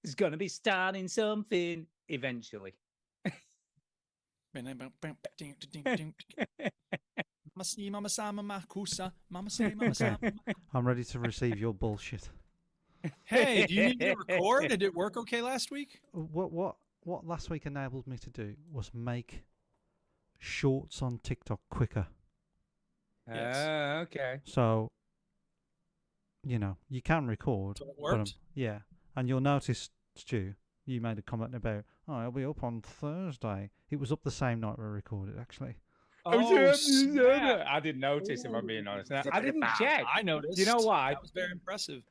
is going to be starting something eventually. Mama see, mama sama, makusa. Mama say, mama sama. I'm ready to receive your bullshit. Hey, do you need me to record? Did it work okay last week? What last week enabled me to do was make shorts on TikTok quicker. Yes. Okay. So, you know, you can record. So it but, worked? yeah. And you'll notice, Stu, you made a comment about, oh, it'll be up on Thursday. It was up the same night we recorded, actually. Oh, snap. I didn't notice, if I'm being honest. I didn't check. I noticed. You know why? That was very impressive.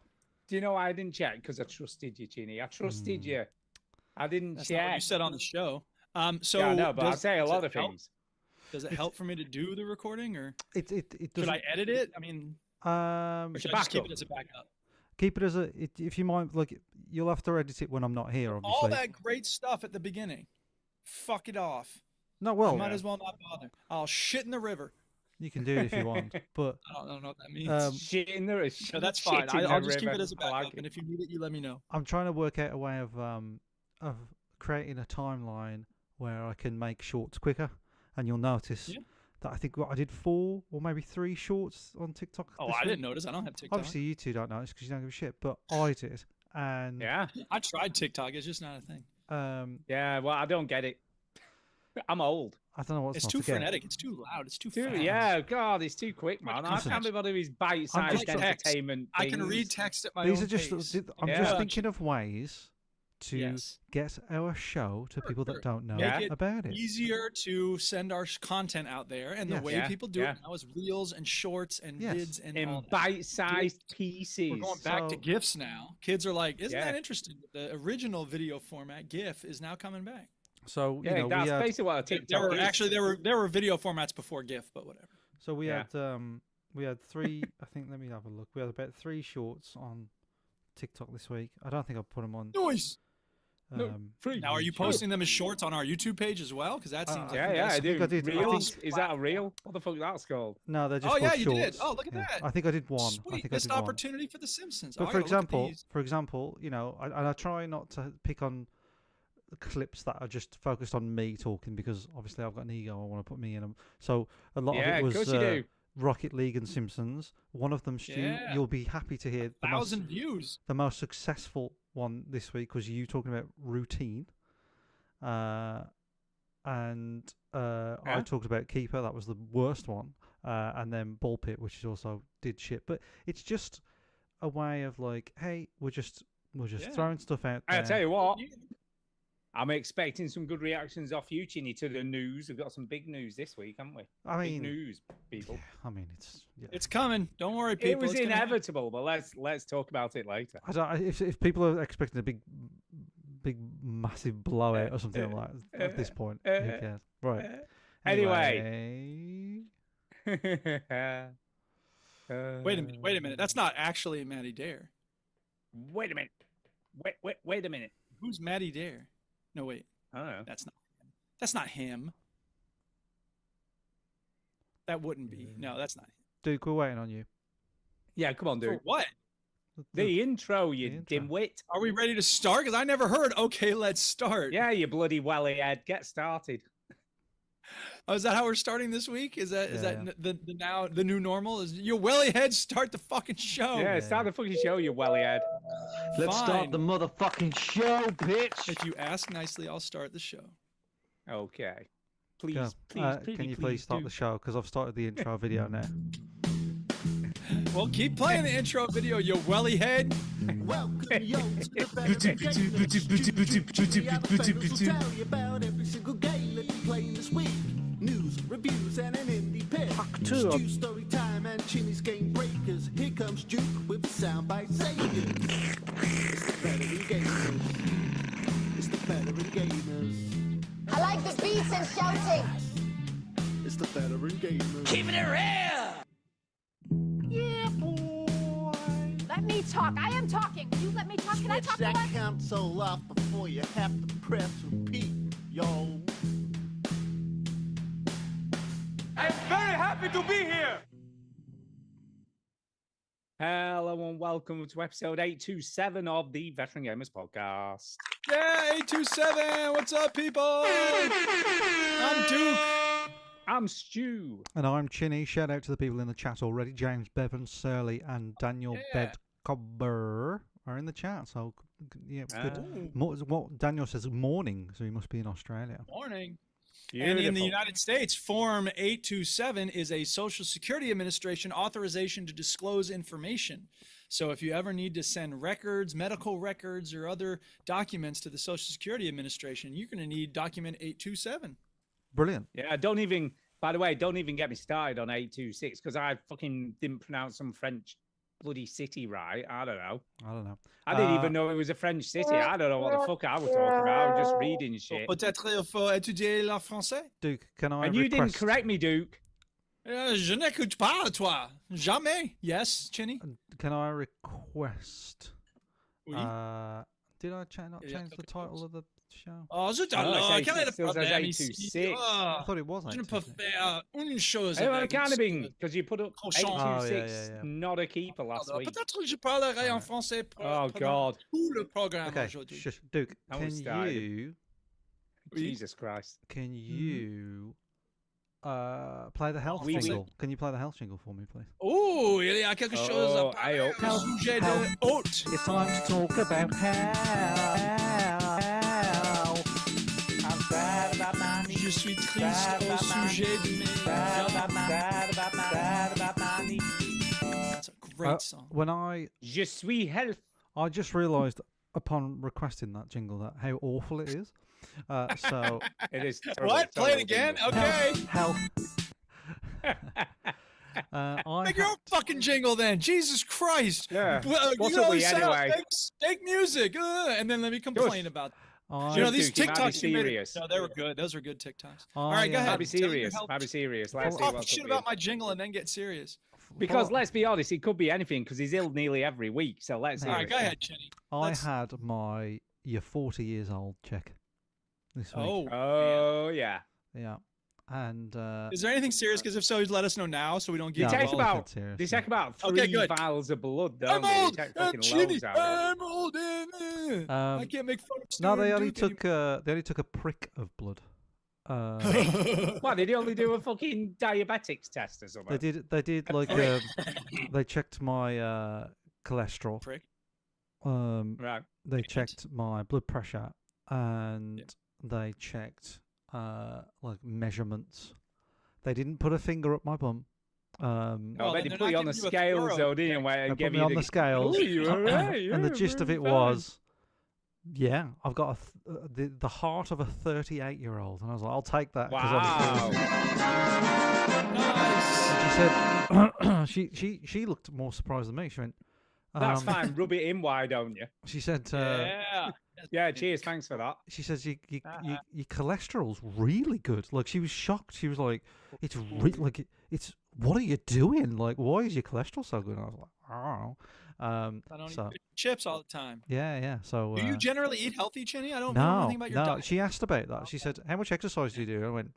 Do you know why I didn't check? Because I trusted you, Chinny. I trusted you. I didn't That's not check. what you said on the show. So yeah, I know, but I say a lot of help? things. Does it help for me to do the recording, or It should doesn't. I edit it? I mean, or should I just keep it as a backup? Keep it as a. If you mind, like, you'll have to edit it when I'm not here, obviously. All that great stuff at the beginning. Fuck it off. No, well, I might as well not bother. I'll shit in the river. you can do it if you want, but I don't know what that means. Shit in the No, that's fine. shit in I'll the just keep river. it as a I like backup, it. and if you need it, you let me know. I'm trying to work out a way of creating a timeline where I can make shorts quicker, and you'll notice that I think I did 4 or maybe 3 shorts on TikTok. Oh, this I week. didn't notice. I don't have TikTok. Obviously, you two don't notice because you don't give a shit, but I did, and Yeah. I tried TikTok. It's just not a thing. Yeah, well, I don't get it. I'm old. I don't know what's It's not too to get. frenetic. It's too loud. It's too fast. Yeah, God, it's too quick, man. I Listen, can't be bothered with these I'm bite-sized just- entertainment I can things. read text at my These own are just. pace. I'm Yeah. just thinking of ways to Yes. get our show to people Sure. that don't know Yeah. Make it about it. easier to send our content out there, and the Yes. way Yeah, people do yeah. it now is reels and shorts and Yes. vids and all In that. bite-sized pieces. We're going back to So- GIFs now. Kids are like, "Isn't Yeah. that interesting?" The original video format GIF is now coming back. So Yeah, you know, that's we had, basically what a TikTok There were is. actually there were video formats before GIF, but whatever. so we Yeah. had 3. I think let me have a look. We had about 3 shorts on TikTok this week. I don't think I've put them on. Noise. Free. Now, are you posting them as shorts on our YouTube page as well? Because that seems. Yeah, like yeah, I think do. I did. I Reels? think- Is that a reel? What the fuck that's called? No, they're just. Oh yeah, called you shorts. did. Oh, look at Yeah. that. I think I did one. I Sweet, think I missed did one. opportunity for The Simpsons. But I for gotta look at example, these. you know, I try not to pick on clips that are just focused on me talking because obviously I've got an ego. I want to put me in them. So a lot Yeah, of it of course was you do. Rocket League and Simpsons. One of them, Stu, Yeah. you'll be happy to hear. The most, 1,000 views. the most successful one this week was you talking about routine. And I talked about Keeper. That was the worst one. And then Ball Pit, which is also did shit. But it's just a way of like, hey, we're just Yeah. throwing stuff out there. I tell you what, I'm expecting some good reactions off you, Chinny, to the news. We've got some big news this week, haven't we? I Big mean, news, people. I mean, it's. Yeah. It's coming. Don't worry, people. It was It's gonna happen. inevitable, but let's talk about it later. I don't. If people are expecting a big, massive blowout or something like that at this point, who cares? Right. Anyway. Wait a minute. That's not actually Maddie Dare. Wait a minute. Wait a minute. Who's Maddie Dare? No, wait. I don't know. That's not him. That's not him. That wouldn't be. No, that's not him. Duke, we're waiting on you. Yeah, come on, For dude. what? The intro, you the intro. dimwit. Are we ready to start? Because I never heard. Okay, let's start. Yeah, you bloody welly head. Get started. Oh, is that how we're starting this week? Is that Yeah. the new normal? Is your welly head start the fucking show? Yeah, start the fucking show, you welly head. Let's Fine. start the motherfucking show, bitch. If you ask nicely, I'll start the show. Okay. Please, Go. Can you please start do. the show? Because I've started the intro video now. Well, keep playing the intro video, you welly head. Welcome, yo, to the Better Gamers. We'll tell you about every single game that we play this week. News, reviews, and an indie pick. two. Stu story time and Chinny's game breakers. Here comes Duke with the soundbite saying, it's the Veteran Gamers. It's the Veteran Gamers. I like the beats and shouting. It's the Veteran Gamers. Keeping it real. Yeah, boy. Let me talk. I am talking. You let me talk. Can I Switch talk? that What? console off before you have to press repeat, yo. I'm very happy to be here. Hello and welcome to episode 827 of the Veteran Gamers Podcast. Yeah, 827. What's up, people? I'm Duke. I'm Stu. And I'm Chinny. Shout out to the people in the chat already. James Bevan, Surly, and Daniel Bedcobber are in the chat. So, yeah, good. What Daniel says, morning. So he must be in Australia. Morning. Beautiful. And in the United States, Form 827 is a Social Security Administration authorization to disclose information. So if you ever need to send records, medical records, or other documents to the Social Security Administration, you're going to need document 827. Brilliant. Yeah, by the way, don't even get me started on 826 because I fucking didn't pronounce some French bloody city right. I don't know. I didn't even know it was a French city. I don't know what the fuck I was talking about. I was just reading shit. Peut-être il faut étudier le français. Duke, can I And you didn't correct me, Duke. Je n'écoute pas, toi. Jamais. Yes, Chinny? Can I request... Oui. Did I not change the title of the show? Oh, zut Oh, alors, c'est quel est le 826, problème ici? 826. I thought it was Je ne peux 826. faire une chose Well, it avec can't have une been because you put up Cochon. 826, yeah. not a keeper last week. Peut-être que je parlerai en français Oh, pendant God. tout le programme Okay, aujourd'hui. shush. Duke, Now can we started. you Jesus Christ. play the health Oui, oui. jingle? Can you play the health jingle for me, please? Oh, il y a quelque chose Oh, à parler I au sujet de hôte. It's time to talk about Je suis triste au sujet de mes... That's a great song. When Je suis health. I just realised upon requesting that jingle that how awful it is. So It is. What? Play it again? Okay. health. I Make your own fucking jingle then. Jesus Christ. Yeah. Well, What you will know, we sound anyway? fake music. And then let me complain about I, You know, these Duke, you might be TikToks you made. serious. No, they were good. Those were good TikToks. I, All right, go uh, ahead. Might be Tell your serious. health- Might be serious. Let's see Talk what's shit up about with my jingle and then get serious. Because let's be honest, it could be anything because he's ill nearly every week. So let's All hear All right, it. go ahead, Chinny. I Let's- had my you're 40 years old check this week. Oh, Oh yeah. Yeah. And is there anything serious? Because if so, let us know now so we don't yeah, get They I'm take involved. taking about it seriously. they take about Okay, 3 good. vials of blood, don't I'm they? old. They take I'm fucking Chinny. loads out of it. I'm old. I can't make fun of No, Stu they and only Duke took a prick of blood. anymore. What, did they only do a fucking diabetics test or something? They did like they checked my cholesterol. Prick. Right. They checked my blood pressure and they checked like measurements. They didn't put a finger up my bum. No, Well, but then they they're put you not on the giving you a scales, thorough though, didn't you? check. Where They and put give me you on the scales. Oh, you're all right. And the you're gist of it fine. was, yeah, I've got the heart of a 38-year-old, and I was like, I'll take that. 'cause Wow. Nice. She said she looked more surprised than me. She went, That's fine. Rub it in. Why don't you? She said, Yeah. Yeah. Cheers. Thanks for that. she says your cholesterol's really good. Like she was shocked. She was like, it's it's what are you doing? Like why is your cholesterol so good? And I was like, I don't know. I don't So eat chips all the time. yeah. So Do you generally eat healthy, Chinny? I don't know no, anything about your no. diet. She asked about that. She said, how much exercise do you do? I went,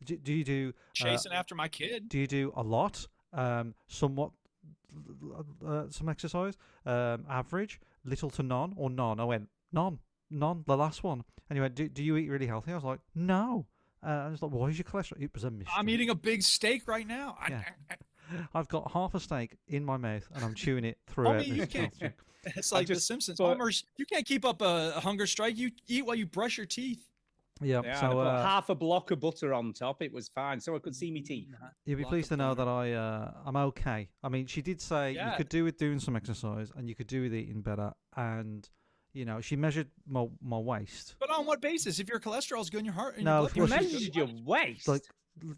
do you do Chasing after my kid. do you do a lot, somewhat, some exercise, average, little to none, or none? I went, none, the last one. And he went, do you eat really healthy? I was like, no. I was like, why is your cholesterol? It was a mystery. I'm eating a big steak right now. Yeah. I've got half a steak in my mouth and I'm chewing it throughout Homie, you this can't. talk. It's like The just Simpsons. thought- Homer's, you can't keep up a hunger strike. You eat while you brush your teeth. Yeah, Yeah. I so put half a block of butter on top. It was fine, so I could see me teeth. you'll be block pleased of to know butter. that I'm okay. I mean, she did say you Yeah. could do with doing some exercise and you could do with eating better. And, you know, she measured my waist. But on what basis? If your cholesterol's good in your heart and No, your of blood You course pressure's it's- measured good, your waist. Like,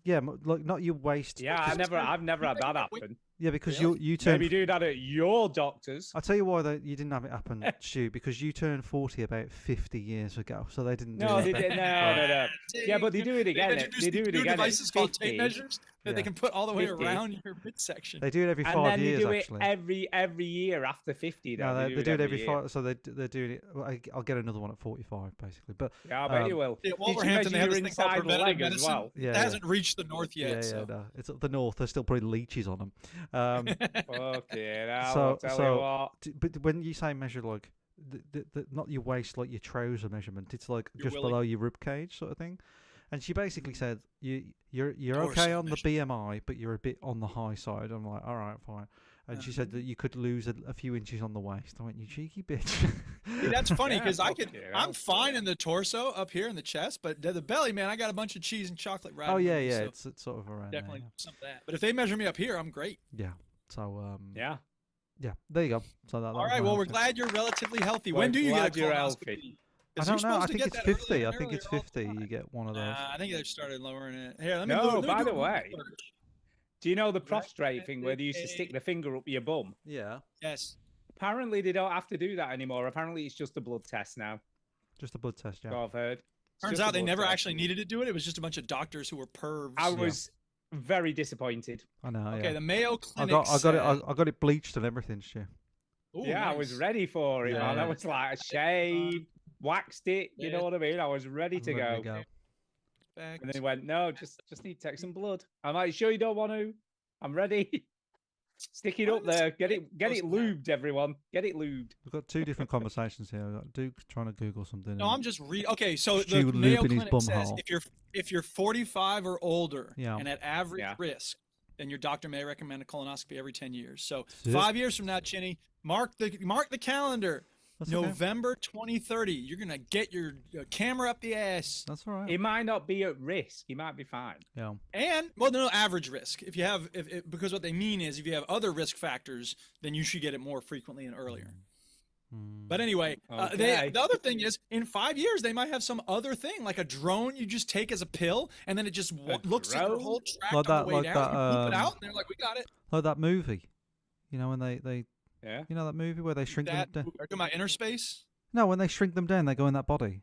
yeah, like not your waist. Yeah, because- I've never had that happen. Yeah, because Really? you turn. Maybe do that at your doctor's. I'll tell you why you didn't have it happen, Stu, because you turned 40 about 50 years ago, so they didn't do No, that. they did. No. Yeah, but they do it again. introduced They do it new again. devices at called 50. tape measures that they Yeah. can put all the way 50. around your midsection. They do it every And 5 then years, they do actually. it every year after 50. Though. No, they do it every year. 5, so they're doing it. Well, I'll get another one at 45, basically. But Yeah, I bet Um, you will. Yeah, Did you Wolverhampton, they measure have your this thing called inside preventative leg as medicine. well? Yeah, It yeah. hasn't reached the north yet. yeah, so. no, it's up the north. There's still probably leeches on them. Okay, now So- I'll tell so- you what. But when you say measure, like not your waist, like your trouser measurement, it's like Your just willy. below your rib cage sort of thing. And she basically said, you're okay Torso on the measurement. BMI, but you're a bit on the high side. I'm like, all right, fine. And she said that you could lose a few inches on the waist. I went, you cheeky bitch. See, that's funny Yeah, because fuck yeah, I'm fine in the torso up here in the chest, but the belly, man, I got a bunch of cheese and chocolate right. Oh on yeah, me, yeah. so It's sort of around definitely there. some of that. But if they measure me up here, I'm great. Yeah. So Yeah. yeah. There you go. So that All was right. my Well, we're answer. glad you're relatively healthy. We're When do you get a glad you're colonoscopy? healthy. I 'Cause don't you're know. I supposed to think get it's that 50. earlier I and think it's earlier all the 50. You time. get one of those. I think they started lowering it. Here, let me No, look. Let me by do the a Google way, search. Do you know the prostrate thing where they used to stick the finger up your bum? Yeah. Yes. Apparently, they don't have to do that anymore. Apparently, it's just a blood test now. Just a blood test, yeah. So I've heard. It's Turns just a out they blood never test. actually needed to do it. It was just a bunch of doctors who were pervs. I was very disappointed. I know. Okay, yeah. the Mayo I Clinic. got it. said- I got it bleached and everything, Stu. Ooh, Yeah, I was nice. ready for it, man. I Yeah. was like, shave, waxed it. You know what I mean? I was ready to Ready go. to Back And then he went, no, just need to take some blood. I'm like, sure you don't want to? I'm ready. Stick it Why up does there. it Get make it most of that? lubed, everyone. Get it lubed. We've got two different conversations here. We've got Duke trying to Google something. No, and- I'm just reading. Okay, so Stu the Mayo looping his Clinic bum says hole. if you're 45 or older Yeah. and at average Yeah. risk, then your doctor may recommend a colonoscopy every 10 years. So Shit. 5 years from now, Chinny, mark the calendar. That's okay. November 2030. You're gonna get your camera up the ass. That's all right. He might not be at risk. He might be fine. Yeah. And well, no, average risk. If you have, because what they mean is if you have other risk factors, then you should get it more frequently and earlier. But anyway, Okay. the other thing is in 5 years they might have some other thing like a drone you just take as a pill, and then it just looks at your drone? whole tract Like on that- the way like down. that, You poop it out, and they're like, "We got it." Like that movie. You know when they Yeah. you know that movie where they shrink That them are down? you talking about inner space? No, when they shrink them down, they go in that body.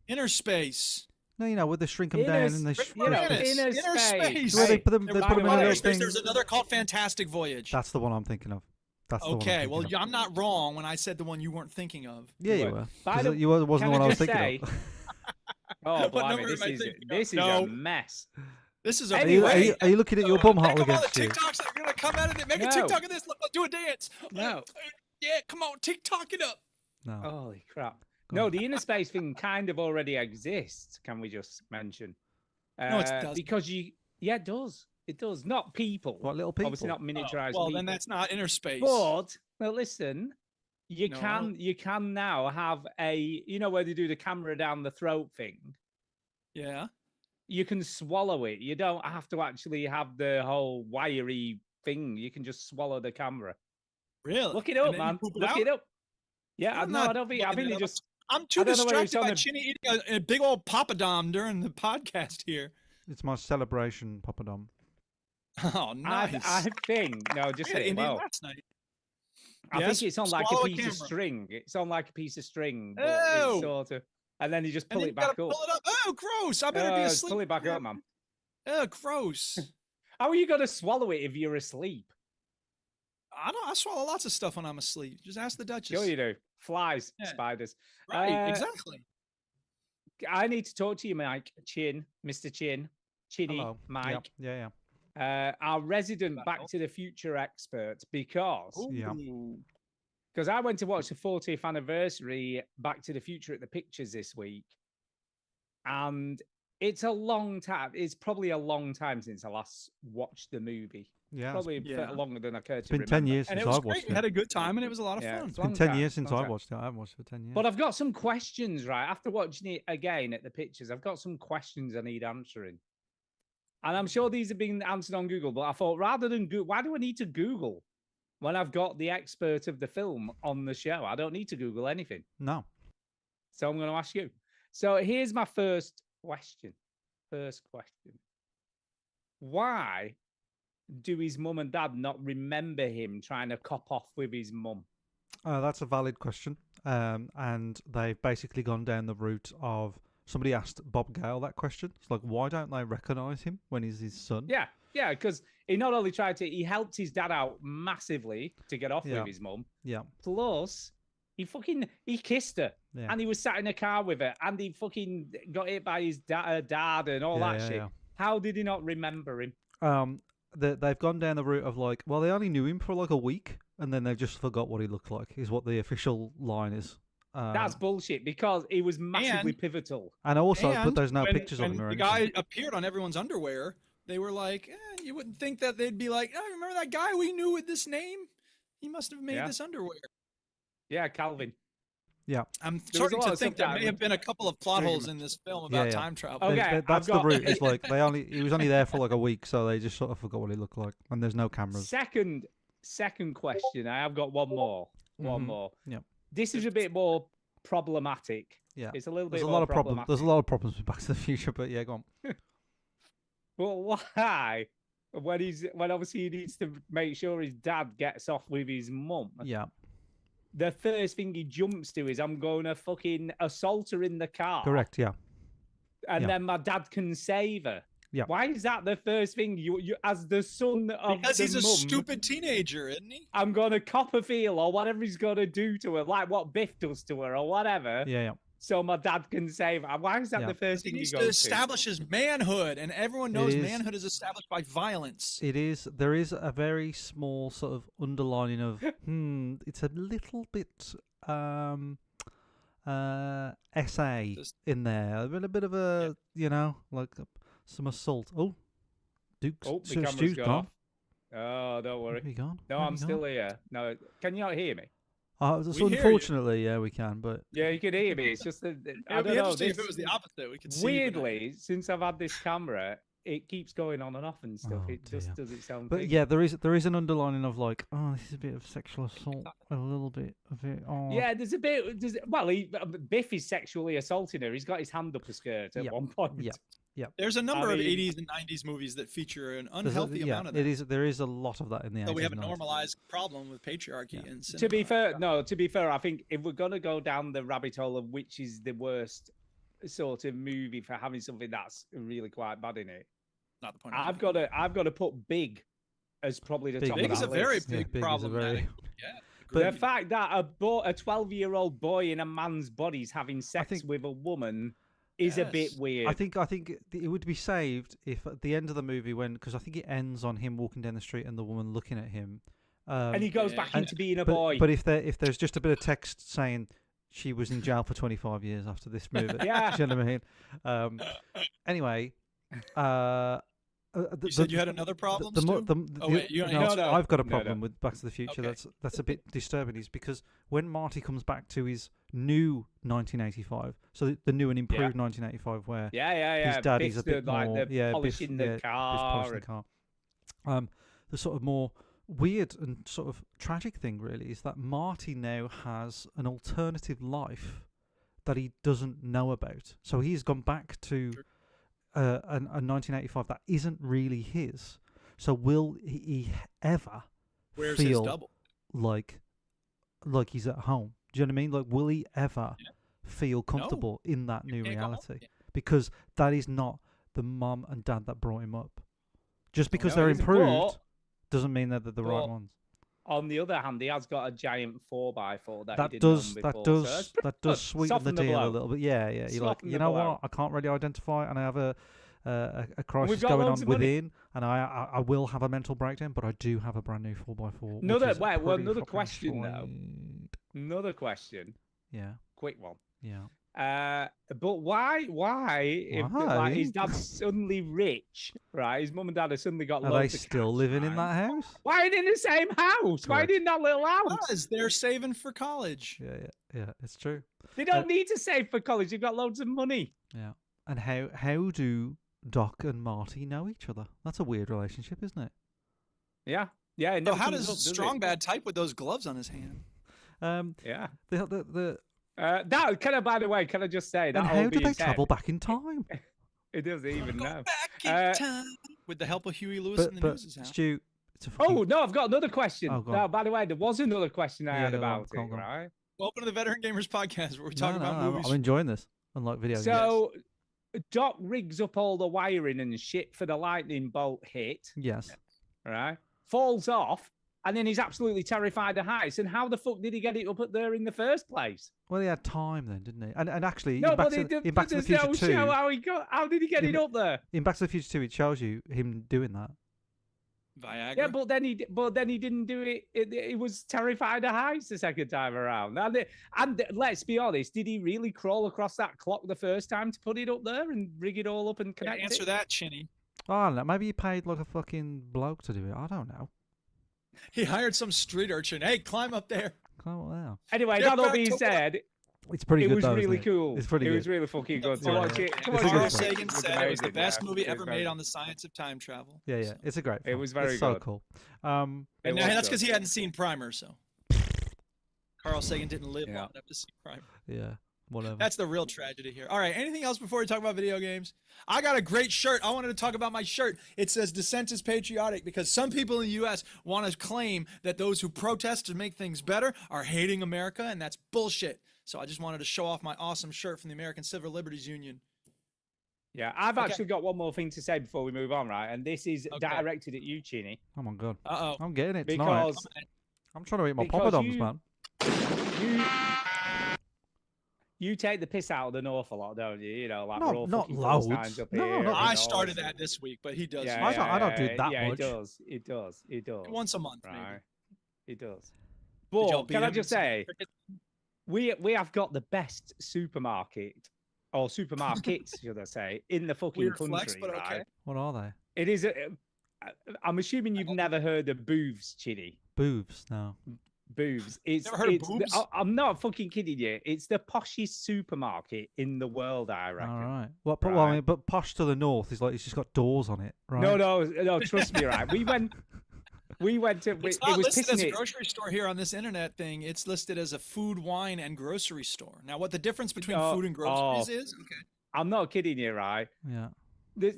Inner space. No, you know, where they shrink them Inner down and they sp- shrink you know, them. inner space. Where they Hey, put them, There they was put them in a one little inner space. thing. There's another called Fantastic Voyage. That's the one I'm thinking of. That's the one I'm Okay, thinking well, of. I'm not wrong when I said the one you weren't thinking of. Yeah, you Right. were. By 'Cause the- you wasn't can the one I was just thinking of. Oh, What blimey, number this am I is thinking of? this is No. a mess. This is a Are Anyway. you, are, you, are you looking at your bum hole Think of all again, the Stu? TikToks that are gonna come out of it. Make a No. TikTok of this. Let's do a dance. No. Yeah, come on, TikTok it up. No. Holy crap. Go No, on. the inner space thing kind of already exists, can we just mention? No, it doesn't. Because it does. It does. Not people. What, little people? Obviously not miniaturized well, people. then that's not inner space. But, well, listen, you No. can now have where they do the camera down the throat thing. Yeah. You can swallow it. You don't have to actually have the whole wiry thing. You can just swallow the camera. Really? Look it And up, then you man. poop it Look out? it up. Yeah, I'm no, I not don't think. I looking think it they up. just. I'm too I don't know whether it's distracted on by the- Chinny eating a big old papadom during the podcast here. It's my celebration, Papadom. Oh, nice. I think no, I just had say Indian well. last night. I Yes, think it's on like a swallow a piece of camera. string. It's on like a piece of string, but Oh! it's sort of, and then you just And pull then it you gotta back up. pull it up. Oh, gross! I better be asleep. Pull it back up, man. Oh, gross. How are you gonna swallow it if you're asleep? I swallow lots of stuff when I'm asleep. Just ask the Duchess. Sure you do. Flies, Yeah. spiders. Right, exactly. I need to talk to you, Mike Chin, Mr. Chin, Chinny, Hello. Mike, Yep. Yeah. our resident Hello. Back to the Future expert, because Yeah. I went to watch the 40th anniversary Back to the Future at the Pictures this week, and it's a long time. It's probably a long time since I last watched the movie. Yeah. Probably Yeah. longer than I care to It's been remember. 10 years And since it was I've great. watched We had it. a good time, and it was a lot of Yeah, fun. it's It's been long 10 time, years since long I time. watched it. I haven't watched it for 10 years. But I've got some questions, right? After watching it again at the Pictures, I've got some questions I need answering. And I'm sure these have been answered on Google, but I thought rather than Google, why do I need to Google when I've got the expert of the film on the show? I don't need to Google anything. No. So I'm going to ask you. So here's my first question. Why do his mum and dad not remember him trying to cop off with his mum? That's a valid question. And they've basically gone down the route of somebody asked Bob Gale that question. It's like, why don't they recognise him when he's his son? Yeah, because he not only he helped his dad out massively to get off Yeah. with his mum, Yeah. plus he kissed her, Yeah. and he was sat in a car with her, and he fucking got hit by his dad and all Yeah, that yeah, shit. yeah. How did he not remember him? they've gone down the route of like, well, they only knew him for like a week, and then they just forgot what he looked like. Is what the official line is. That's bullshit because he was massively pivotal. And also, but there's no when, pictures of him or the anything. guy appeared on everyone's underwear. They were like, you wouldn't think that they'd be like, oh, remember that guy we knew with this name? He must have made this underwear. Yeah, Calvin. Yeah. I'm starting to think there may have been a couple of plot holes in this film about time travel. Okay, that's the route. It's like he was only there for like a week, so they just sort of forgot what he looked like, and there's no cameras. Second question. I have got one more. One more. Yeah. This is a bit more problematic. Yeah. It's a little bit There's a more lot of problems. problematic. There's a lot of problems with Back to the Future, but yeah, go on. Well, why? When obviously he needs to make sure his dad gets off with his mum. Yeah. The first thing he jumps to is, I'm going to fucking assault her in the car. Correct. Yeah. And then my dad can save her. Yeah. Why is that the first thing you as the son of because the he's a mum, stupid teenager, isn't he? I'm going to cop a feel or whatever he's going to do to her, like what Biff does to her or whatever. Yeah. Yeah. So my dad can save her. Why is that the first He thing needs you to go establish his manhood, and everyone knows is- manhood is established by violence. It is. There is a very small sort of underlining of it's a little bit essay in there. A bit of a like some assault. Oh, Duke's Oh, the camera's Stu's gone gone. off. Oh, don't worry. He gone? No, Where I'm he still gone? here. No, can you not hear me? So We hear you. unfortunately, yeah, we can, but Yeah, you can hear me. It's just that It I would be don't know. interesting if this- it was the opposite. We could see. you, but weirdly, since I've had this camera, it keeps going on and off and stuff. Oh, It just dear. does its own But thing. yeah, there is an underlining of like, oh, this is a bit of sexual assault, a little bit of it. Oh, Yeah, there's a bit. Biff is sexually assaulting her. He's got his hand up her skirt at Yep. one point. Yep. There's a number of mean- 80s and 90s movies that feature an There's a- unhealthy yeah, amount of that. it is. There is a lot of that in the. So we 80s have a and 90s. normalized problem with patriarchy and cinema. To be fair, I think if we're gonna go down the rabbit hole of which is the worst sort of movie for having something that's really quite bad in it, Not the point. I've got to put Big as probably the Big top Big of is that a very list. Yeah, big Big is a problem. very- Yeah. The agreed. fact that a 12-year-old boy in a man's body is having sex think- with a woman is a bit Yes. weird. I think it would be saved if at the end of the movie, because I think it ends on him walking down the street and the woman looking at him, and he goes Yeah. back and- into being a but, boy. But if there's just a bit of text saying she was in jail for 25 years after this movie, Yeah. do you know what I mean? Anyway, You said you had another problem, Stu? Oh, wait, you don't no, answer. I've got a No, problem no. with Back to the Future. Okay. That's a bit disturbing. Is because when Marty comes back to his new 1985, so the new and improved 1985, where yeah. his daddy's Biff's a bit like more, the polishing the Biff's car. polishing the car. The sort of more weird and sort of tragic thing really is that Marty now has an alternative life that he doesn't know about. So he's gone back to a 1985 that isn't really his. So will he ever Where's his feel double? like he's at home? Do you know what I mean? Like, will he ever feel comfortable in that new can't go home. reality? Because that is not the mum and dad that brought him up. Just because No, they're it isn't, improved but- doesn't mean that they're the right but ones. On the other hand, he has got a giant 4x4 that That he didn't does own that before, so does that's that pretty does good. sweeten Soften the deal a blow. little bit. Yeah, you're like, Soften you the know blow. what? I can't really identify, and I have a crisis got going on loads of money. within, and I will have a mental breakdown, but I do have a brand new 4x4. Another- which is wait, well, pretty another fucking question, though. sweet. Another question, Yeah, quick one. yeah. But why, if like, his Why? dad's suddenly rich, right? His mum and dad have suddenly got Are loads they of still cash, living in right? that house? Why are they in the same house? Why are Correct. they in that little house? Because they're saving for college. Yeah, it's true. They don't need to save for college. They've got loads of money. Yeah. And how do Doc and Marty know each other? That's a weird relationship, isn't it? Yeah. It So never how comes does up, it? Strong Bad type with those gloves on his hand? Yeah. The That can I, by the way, can I just say that? and how do they travel back in time? It doesn't even know. Back in time. With the help of Huey Lewis But and the but News's house. Stu, it's a fucking, Oh no, I've got another question. Oh, go No, on. by the way, there was another question I Yeah, had go on, about go on, it, go on. right? Welcome to the Veteran Gamers Podcast, where we talk no, about no, movies. I'm enjoying this. Unlike video games. So Doc rigs up all the wiring and shit for the lightning bolt hit, Yes. right? Falls off, and then he's absolutely terrified of heights. And how the fuck did he get it up there in the first place? Well, he had time then, didn't he? And actually, No, in Back but to, in Back to the there's Future no 2, show how he got. How did he get Yeah, it but- up there? in Back to the Future 2, it shows you him doing that. Viagra. Yeah, but then he didn't do it. It was Terrified of Heights the second time around. And let's be honest, did he really crawl across that clock the first time to put it up there and rig it all up and Yeah, connect answer it? that, Chinny. Oh, I don't know. Maybe he paid like a fucking bloke to do it. I don't know. He hired some street urchin. Hey, climb up there. Oh, wow. Anyway, Get that all back being to said, It's pretty it good was though, really isn't it? cool. It's pretty It good. was really fucking good to Yeah, watch yeah. it. It's Come a on, good Carl film. Sagan It was said it was the amazing, best yeah. movie It was ever very made good. on the science of time travel. Yeah, yeah. So. It's a great film. was very it's so good. cool. And It now was that's good. because he hadn't seen Primer, so Carl Sagan didn't live long enough to see Primer. Yeah, whatever. That's the real tragedy here. All right, anything else before we talk about video games? I got a great shirt. I wanted to talk about my shirt. It says Dissent is patriotic because some people in the U.S. want to claim that those who protest to make things better are hating America, and that's bullshit. So I just wanted to show off my awesome shirt from the American Civil Liberties Union. Yeah, I've Okay. actually got one more thing to say before we move on, right? And this is Okay. directed at you, Chinny, Oh my god. Uh-oh. I'm getting it tonight. because I'm trying to eat my because poppadoms, you- man. you take the piss out of an awful lot, don't you? You know, like Not- we're all not fucking loads. Philistines up No, here. not- and I all started this. that this week, but he does. Yeah, I don't do that yeah, much. It does. It does. It does. Once a month, Right. maybe. It does. Did y'all But beat can I him just in some say, cricket? we have got the best supermarket or supermarkets, should I say, in the fucking Weird country, flex, but right? okay. What are they? It is. I'm assuming you've never heard of Booths, Chitty. Boobs? No. Booths. It's. Never heard of it's Boobs? I'm not fucking kidding you. It's the poshest supermarket in the world, I reckon. All right. Well, but, well, I Right. mean, but posh to the north is like it's just got doors on it, right? No. Trust me, right? We went to. It's It not was listed as pissing a it. grocery store here on this internet thing. It's listed as a food, wine, and grocery store. Now, what the difference between Oh, food and groceries is? Okay. I'm not kidding you, right? Yeah. The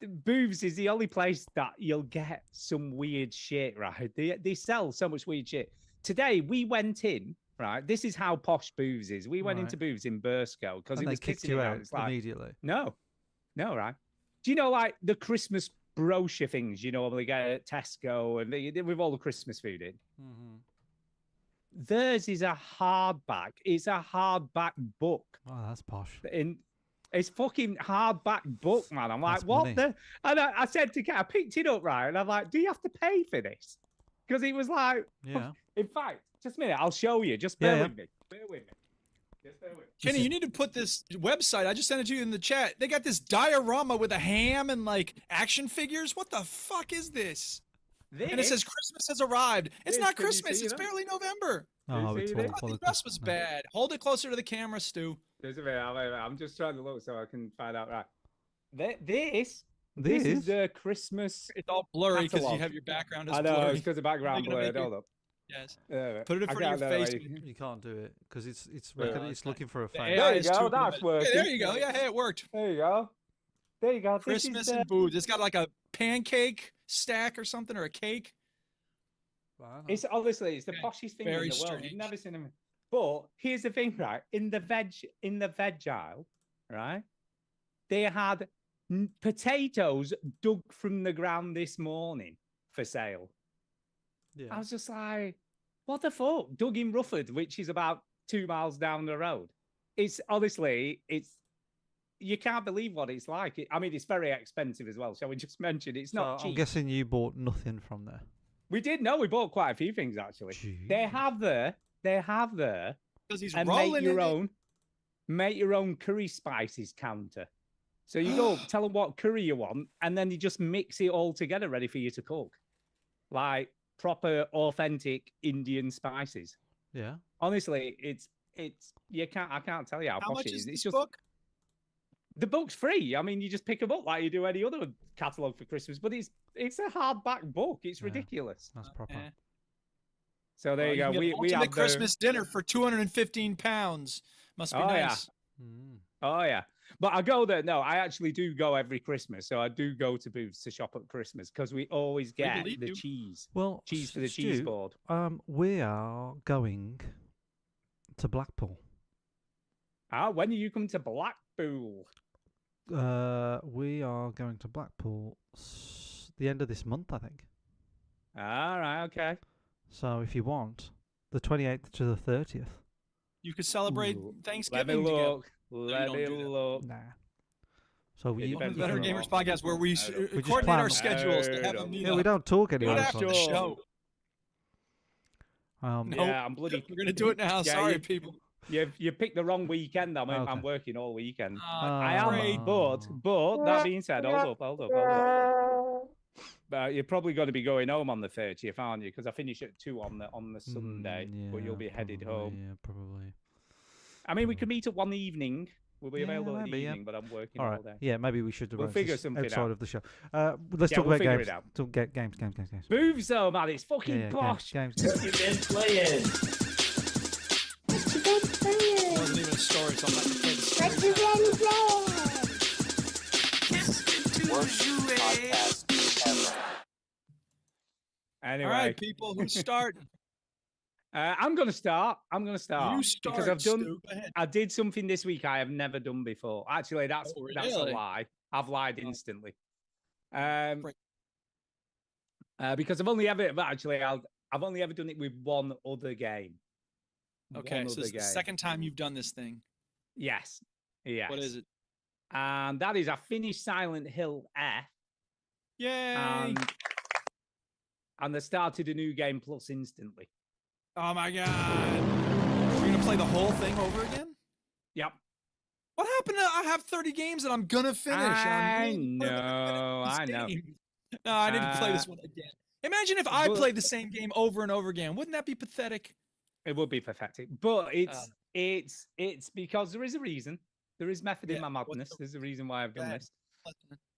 Booths is the only place that you'll get some weird shit, right? They sell so much weird shit. Today we went in, right? This is how posh Booths is. We went Right. into Booths in Burscough because And it they was kicked pissing you it out It's like, immediately. no, right? Do you know like the Christmas brochure things you normally get at Tesco and with all the Christmas food in? Mm-hmm. Theirs is a hardback. It's a hardback book. Oh, that's posh. It's fucking hardback book, man. I'm like, That's what money. the? And I said to Kat, I picked it up, right? And I'm like, do you have to pay for this? Because it was like, Yeah. in fact, just a minute, I'll show you. Just Yeah, bear yeah. with me. Bear with me. Just bear with me. Kenny, you need to put this website. I just sent it to you in the chat. They got this diorama with a ham and like action figures. What the fuck is this? And it says Christmas has arrived. It's This, not can you Christmas. see It's that? barely November. Oh, see it's this? awful. The isn't dress it? was No. bad. Hold it closer to the camera, Stu. Just a minute. I'm just trying to look so I can find out right. This is This? the Christmas. It's all blurry because you Catalogue. have your background as I know, blurry. it's because the background Making a big blurred. Hold up. Yes. Put it in front of your face. You can't do it because it's Yeah, it's looking for a The face. AI There you is go, too that's good. working. Yeah, there you go. Yeah, hey, it worked. There you go. There you go. This Christmas is the, and booze. It's got like a pancake stack or something or a cake. It's honestly, it's the Okay, poshest thing very in the world. You've strange. never seen them. But here's the thing, right? In the veg aisle, right? They had potatoes dug from the ground this morning for sale. I Yeah. was just like, what the fuck? Dug in Rufford, which is about 2 miles down the road. It's honestly, you can't believe what it's like. I mean, it's very expensive as well. Shall we just mention it's not So I'm cheap? guessing you bought nothing from there. We did know we bought quite a few things actually. They have there, Because he's and rolling make your in it. own, make your own curry spices counter. So you go tell them what curry you want, and then you just mix it all together, ready for you to cook, like proper authentic Indian spices. Yeah. Honestly, it's I can't tell you how, How posh much it is is. this It's just book? the book's free. I mean, you just pick them up like you do any other catalog for Christmas, but it's a hardback book. It's Yeah. ridiculous. That's proper. Eh. So there Well, you go. can get We ultimate have the- Christmas dinner for 215 pounds. Must be Oh, yeah. nice. Mm. Oh yeah, but I go there. No, I actually do go every Christmas. So I do go to Booths to shop at Christmas because we always get believe the you. cheese, Well, cheese for the Stu, cheese board. we are going to Blackpool. When are you coming to Blackpool? We are going to Blackpool the end of this month, I think. All right, okay. So if you want, the 28th to the 30th. You could celebrate Ooh, Thanksgiving Let me together. look. Let don't me do that. look. Nah. So It you, depends Better on Gamers what- podcast where we I don't- just coordinate plan- our schedules to have I a meet yeah, we don't talk Do it anymore. after the show. Um, No. Yeah, I'm bloody. We're gonna do it now. Yeah, Sorry, you- people. You picked the wrong weekend. I'm Okay. working all weekend. I I am, great. but that being said, hold up. You're probably going to be going home on the 30th, aren't you? Because I finish at 2 on the Sunday, but you'll be headed probably, home. Yeah, probably. I mean, we could meet at one evening. We'll be Yeah, available in the maybe, yeah. evening, but I'm working All all right. day. Yeah, maybe we should We'll arrange figure this something outside out. of the show. Let's Yeah, talk we'll about figure games. it out. Talk games. Moves though, man. It's fucking Yeah, posh. games. You've been playing. It wasn't even a story, so I'm not gonna play the story. Anyway, All right, people, who's starting? I'm gonna start. You because start, I've done. Stu. Go ahead. I did something this week I have never done before. Actually, that's Oh, that's a really? lie. I've lied Oh. instantly. Right. Because I've only ever I've only ever done it with one other game. Okay, One so other it's the game. second time you've done this thing. Yes. Yes. What is it? And that is I finished Silent Hill F Yay! and they started a new game plus instantly. Oh my god! You're gonna play the whole thing over again? Yep. What happened to I have 30 games that I'm gonna finish? and I'm I really playing know. these I know. games? No, I need to play this one again. Imagine if I but- played the same game over and over again. Wouldn't that be pathetic? It would be pathetic, but it's because there is a reason. There is method in Yeah, my what's madness. the- There's a reason why I've done ahead. this,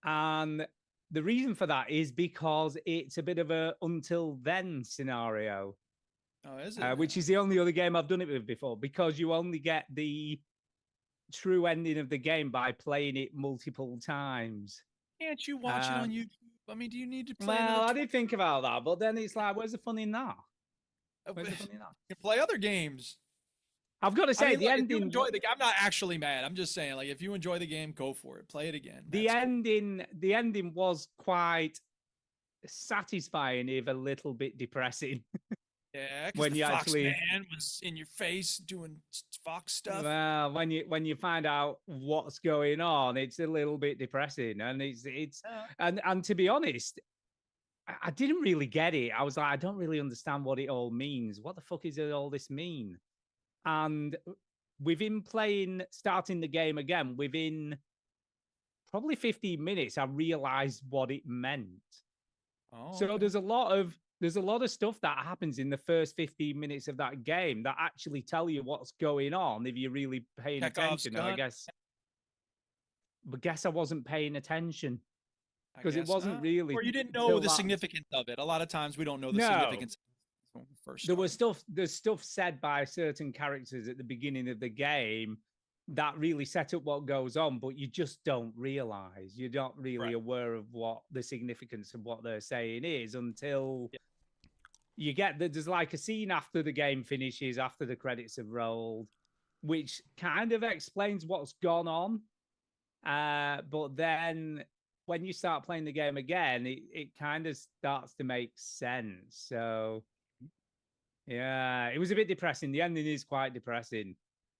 and the reason for that is because it's a bit of a until then scenario, Oh, is it? which is the only other game I've done it with before. Because you only get the true ending of the game by playing it multiple times. Can't you watch it on YouTube? I mean, do you need to play? Well, another I did think about that, but then it's like, where's the fun in that? Where's the fun in that? You can play other games. I've got to say, I mean, the look, if you ending. enjoy the game. I'm not actually mad. I'm just saying, like, if you enjoy the game, go for it. Play it again. The That's cool. ending was quite satisfying, if a little bit depressing. Yeah, 'cause when the you Fox actually- man was in your face doing Fox stuff. Well, when you find out what's going on, it's a little bit depressing, and it's and to be honest, I didn't really get it. I was like, I don't really understand what it all means. What the fuck is all this mean? And within starting the game again, within probably 15 minutes, I realized what it meant. Oh, So okay. there's a lot of stuff that happens in the first 15 minutes of that game that actually tell you what's going on if you're really paying Chekhov's attention. And I gun. guess I wasn't paying attention I because it guess wasn't not. really. Or you didn't know till the that- significance of it. A lot of times we don't know the No. significance when we first There was start. there's stuff said by certain characters at the beginning of the game that really set up what goes on, but you just don't realize. You're not really Right. aware of what the significance of what they're saying is until you get there's like a scene after the game finishes, after the credits have rolled, which kind of explains what's gone on. But then when you start playing the game again, it kind of starts to make sense. So yeah, it was a bit depressing. The ending is quite depressing,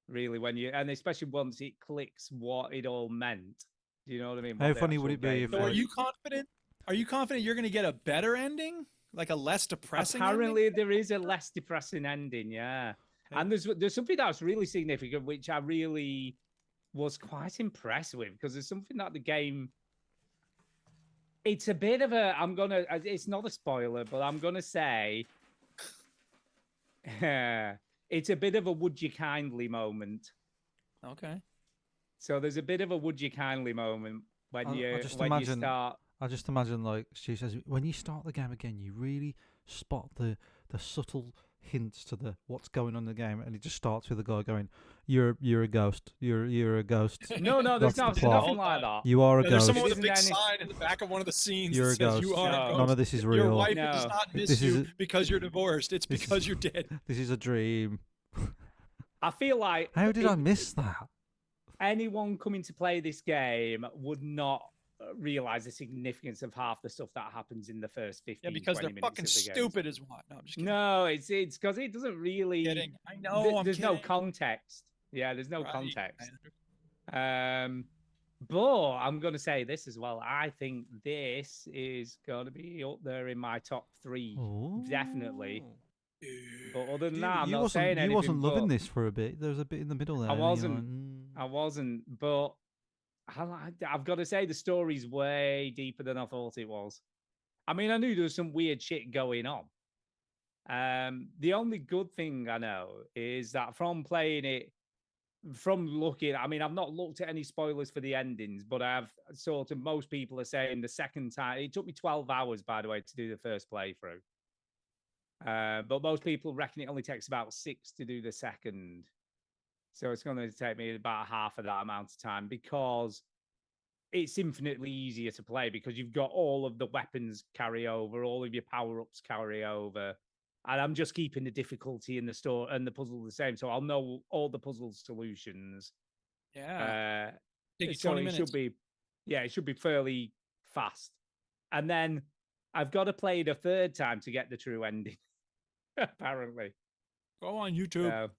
really, and especially once it clicks what it all meant. Do you know what I mean? How What the funny would actual it be game if, So was. are you confident? Are you confident you're going to get a better ending? Like a less depressing ending? Apparently, there is a less depressing ending, yeah. Okay. And there's something that's really significant, which I really was quite impressed with, because there's something that the game. It's a bit of a. It's not a spoiler, but I'm gonna say. It's a bit of a would you kindly moment. Okay. So there's a bit of a would you kindly moment when I you just when you imagine- start. I just imagine, like she says, when you start the game again, you really spot the subtle hints to the what's going on in the game, and it just starts with the guy going, "You're a ghost. You're a ghost. No, That's there's the plot. nothing like that. You are a Yeah, there's ghost. someone with a Isn't big any- sign in the back of one of the scenes You're that a says ghost. you are No. a ghost. None of this is Your real. wife No. does not miss This is you a- because you're divorced. It's this- because you're dead. This is a dream." I feel like How did I if miss that? anyone coming to play this game would not realize the significance of half the stuff that happens in the first 15 Yeah, because 20 they're minutes fucking of the game. stupid is why. No, I'm just kidding. No, it's because it doesn't really. Kidding. I know. I'm there's no kidding. context. Yeah, there's no Right, context. I But I'm going to say this as well. I think this is going to be up there in my top 3, definitely. But other than that, I'm not saying anything. You wasn't loving this for a bit. There was a bit in the middle there. I wasn't. But I've got to say the story's way deeper than I thought it was. I mean, I knew there was some weird shit going on. The only good thing I know is that from playing it, from looking, I mean, I've not looked at any spoilers for the endings, but I've sort of, most people are saying the second time, it took me 12 hours, by the way, to do the first playthrough. But most people reckon it only takes about 6 to do the second. So it's going to take me about half of that amount of time because it's infinitely easier to play because you've got all of the weapons carry over, all of your power-ups carry over. And I'm just keeping the difficulty in the store and the puzzle the same. So I'll know all the puzzle solutions. Yeah. Take you 20 minutes. It should be fairly fast. And then I've got to play it a third time to get the true ending, apparently. Go on YouTube.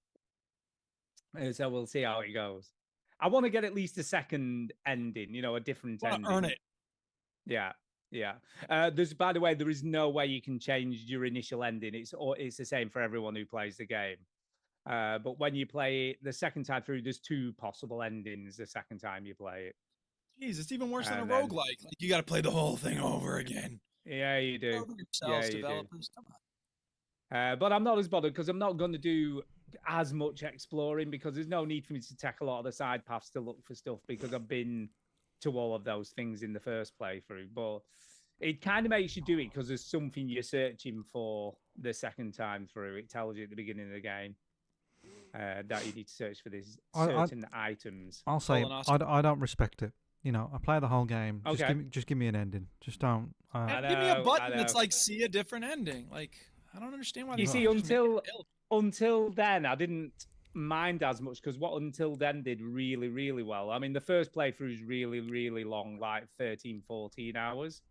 So we'll see how it goes. I want to get at least a second ending, a different ending. Earn it. Yeah. By the way, there is no way you can change your initial ending. It's the same for everyone who plays the game. But when you play it the second time through, there's 2 possible endings the second time you play it. Jeez, it's even worse than a roguelike. Like you got to play the whole thing over again. Yeah, you do. Over yourselves, developers. Come on. But I'm not as bothered because I'm not going to do as much exploring because there's no need for me to take a lot of the side paths to look for stuff because I've been to all of those things in the first playthrough. But it kind of makes you do it because there's something you're searching for the second time through. It tells you at the beginning of the game that you need to search for these certain items. I'll say I don't respect it. I play the whole game. Okay. Just give me an ending. Just don't. Give me a button that's like see a different ending. Like I don't understand why. You see, until then, I didn't mind as much because what Until Then did really, really well. I mean, the first playthrough is really, really long, like 13, 14 hours.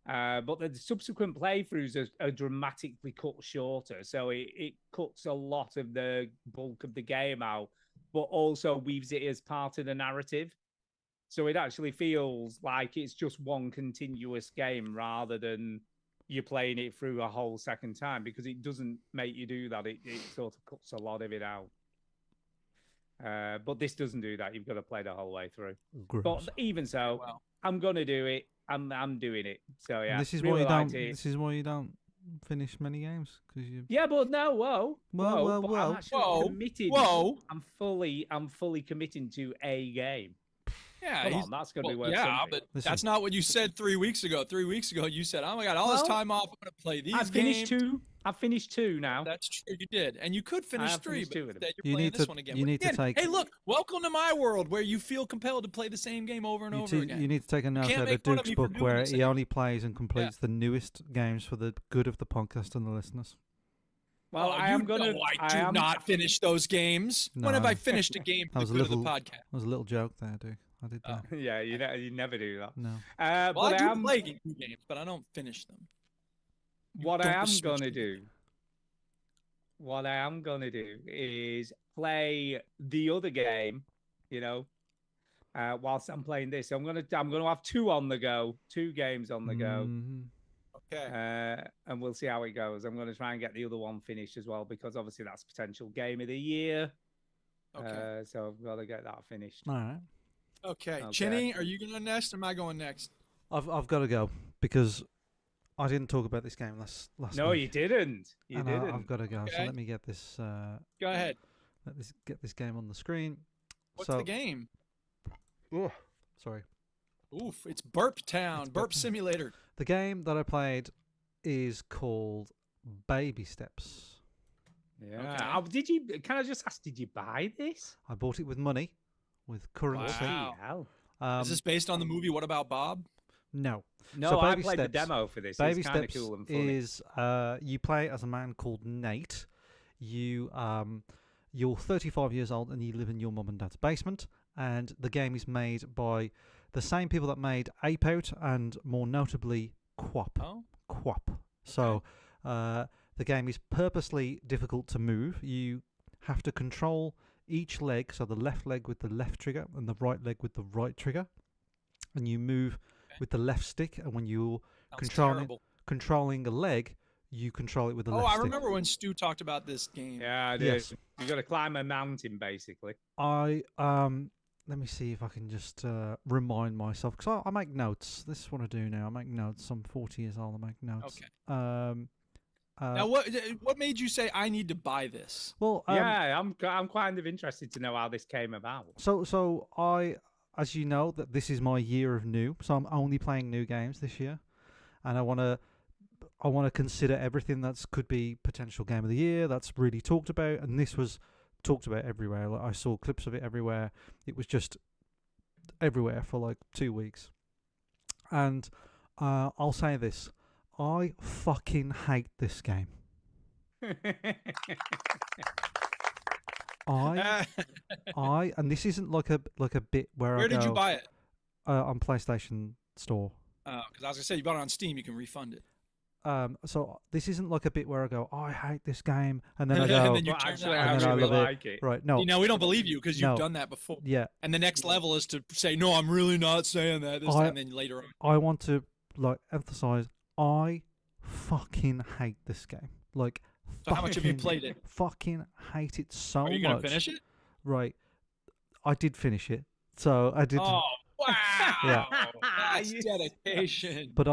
But the subsequent playthroughs are dramatically cut shorter. So it cuts a lot of the bulk of the game out, but also weaves it as part of the narrative. So it actually feels like it's just one continuous game rather than you're playing it through a whole second time because it doesn't make you do that. It sort of cuts a lot of it out. But this doesn't do that. You've got to play the whole way through. Gross. But even so, I'm going to do it. I'm doing it. So yeah. And this is really why you don't finish many games because you. Yeah, but no, whoa. I'm actually committed. Whoa. I'm fully committing to a game. Yeah, Come on, that's going to be worth something. But that's not what you said 3 weeks ago. 3 weeks ago, you said, "Oh my God, all this time off, I'm going to play these games." I've finished 2 now. That's true, you did, and you could finish 3, but you're you playing this one again. You need to take. Hey, look! Welcome to my world, where you feel compelled to play the same game over and over again. You need to take a note out of Duke's book, where he only plays and completes the newest games for the good of the podcast and the listeners. Well, I am going to. I do not finish those games. No. When have I finished a game for the good of the podcast? That was a little joke there, Duke. I did that. Yeah, you never do that. No. Well, I do play games, but I don't finish them. What I am going to do is play the other game, whilst I'm playing this. So I'm gonna have 2 on the go, 2 games on the go. Mm-hmm. Okay. And we'll see how it goes. I'm going to try and get the other one finished as well because obviously that's potential game of the year. Okay. So I've got to get that finished. All right. Okay. Chinny, are you going next or am I going next? I've got to go because I didn't talk about this game last No, week. you didn't. You didn't. I've got to go. Okay. So let me get this. Go ahead. Get this game on the screen. What's the game? Oh, sorry. Oof! It's Burp Town, Burp Simulator. The game that I played is called Baby Steps. Yeah. Okay. Can I just ask? Did you buy this? I bought it with money, with currency. Wow. Is this based on the movie What About Bob? No. No, so I played the demo for this. Baby It's kind of Steps cool and funny. is you play as a man called Nate. You're 35 years old and you live in your mum and dad's basement. And the game is made by the same people that made Ape Out and more notably Quap. Oh. Quap. So the game is purposely difficult to move. You have to control each leg, so the left leg with the left trigger and the right leg with the right trigger. and you move with the left stick, and when you're Sounds controlling terrible. controlling a leg, you control it with the Oh, left I stick. remember when Stu talked about this game. Yeah, I did. Yes. You got to climb a mountain, basically. I let me see if I can just remind myself, because I make notes. This is what I do now. I make notes. I'm 40 years old. I make notes. Okay. Now, what made you say I need to buy this? Well, Yeah, I'm kind of interested to know how this came about. So I, as you know, that this is my year of new. So I'm only playing new games this year, and I want to consider everything that's could be potential game of the year that's really talked about, and this was talked about everywhere. Like, I saw clips of it everywhere. It was just everywhere for like 2 weeks, and I'll say this: I fucking hate this game. And this isn't like a bit where Where I go, did you buy it? On PlayStation Store. Because I was gonna say you bought it on Steam, you can refund it. So this isn't like a bit where I go, I hate this game, and then I go, And then you But turn actually, it I and then I really love like it. right? No, You know, we don't believe you because you've No. done that before. yeah, And the next level is to say, no, I'm really not saying that this I- time. Then later on, I want to like emphasize, I fucking hate this game. Like, so how much have you fucking- played it? Fucking hate it so Are you much. gonna finish it? Right, I did finish it. So I did. Oh wow! Yeah. That's dedication. But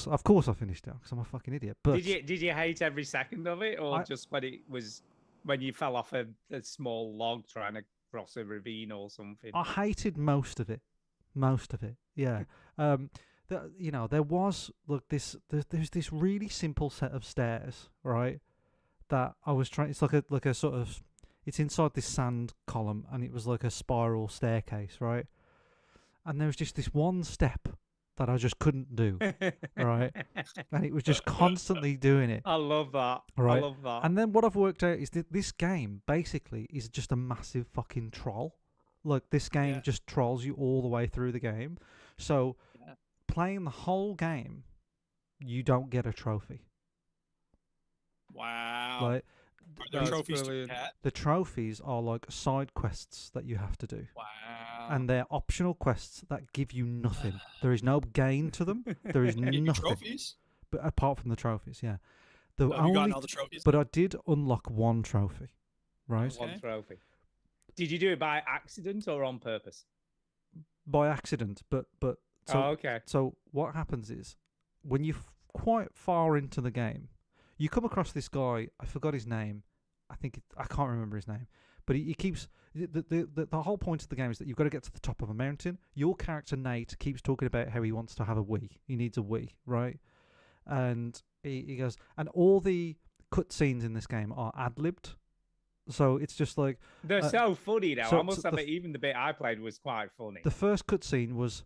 of course, I finished it because I'm a fucking idiot. But Did you hate every second of it, or I- just when you fell off a small log trying to cross a ravine or something? I hated most of it. Most of it, yeah. There was there's this really simple set of stairs, right? That I was trying. It's like a sort of. It's inside this sand column, and it was like a spiral staircase, right? And there was just this one step that I just couldn't do, right? And it was just constantly doing it. I love that. Right. I love that. And then what I've worked out is that this game basically is just a massive fucking troll. Like, this game Yeah. just trolls you all the way through the game. So Yeah. playing the whole game, you don't get a trophy. Wow. Like, Are there That's trophies brilliant. to get? the trophies are like side quests that you have to do. Wow. And they're optional quests that give you nothing. There is no gain to them. There is Get you nothing. trophies? But apart from the trophies, yeah. The Have you gotten only, all the trophies? but I did unlock one trophy, right? Okay. One trophy. Did you do it by accident or on purpose? By accident. But so Oh, okay. So what happens is, when you're quite far into the game, you come across this guy. I forgot his name. I can't remember his name. But he keeps the whole point of the game is that you've got to get to the top of a mountain. Your character Nate keeps talking about how he wants to have a Wii. He needs a Wii, right? And he goes, and all the cutscenes in this game are ad-libbed. So it's just like They're so funny now. so- I must so the admit, even the bit I played was quite funny. the first cutscene was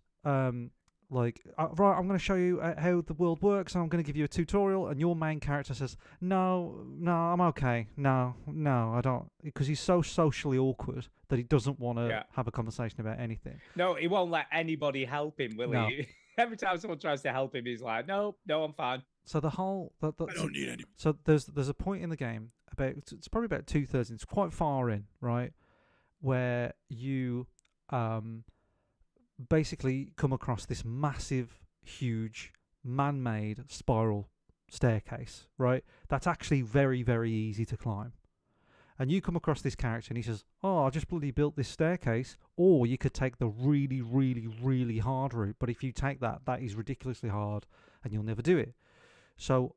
right, I'm going to show you how the world works, and I'm going to give you a tutorial, and your main character says, no, I'm okay, no, I don't, because he's so socially awkward that he doesn't want to Yeah. have a conversation about anything. No, he won't let anybody help him, will No. he? Every time someone tries to help him, he's like, no, I'm fine. So the whole, I don't need any. so there's a point in the game it's probably about 2/3, it's quite far in, right, where you basically come across this massive, huge, man-made spiral staircase, right? That's actually very, very easy to climb. And you come across this character and he says, oh, I just bloody built this staircase. Or you could take the really, really, really hard route. But if you take that is ridiculously hard and you'll never do it. So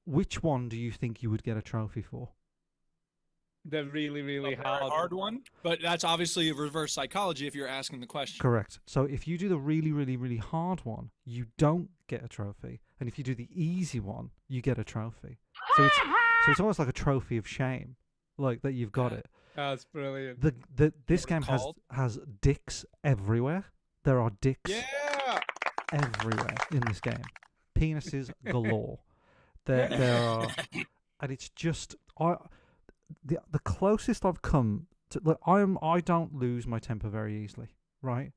which one do you think you would get a trophy for? They're really, really A very hard. hard one, but that's obviously a reverse psychology if you're asking the question. Correct. So if you do the really, really, really hard one, you don't get a trophy. And if you do the easy one, you get a trophy. So it's almost like a trophy of shame, like that you've got Yeah. it. That's brilliant. This What game it's called? has dicks everywhere. There are dicks Yeah. everywhere in this game. Penises galore. There are, and it's just the closest I've come to. Look, I don't lose my temper very easily, right?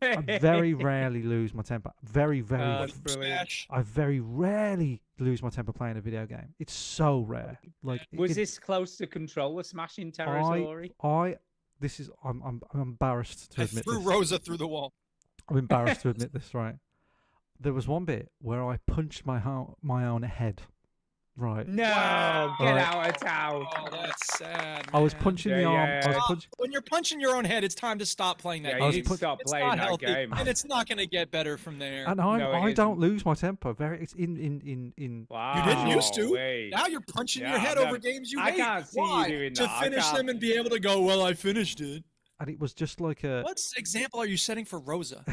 I very rarely lose my temper. Very, very. That's brilliant. Smash. I very rarely lose my temper playing a video game. It's so rare. Like, Was this close to controller smashing territory? I this is I'm embarrassed to I admit threw this. Rosa through the wall. I'm embarrassed to admit this, right? There was one bit where I punched my own head, right? No, Wow. get Right. out of town. Oh, that's sad. I was man. punching Yeah, the arm. yeah, I was yeah. punching. When you're punching your own head, it's time to stop playing that Yeah, game. you need to put- stop It's playing not that healthy, game. and it's not going to get better from there. And No, it I don't isn't. lose my temper. It's in. Wow. You didn't used to. wait. Now you're punching Yeah, your head I'm over not- games you I hate. can't see you Why? doing To that. I finish can't. them and be able to go, well, I finished it. And it was just like a. What example are you setting for Rosa?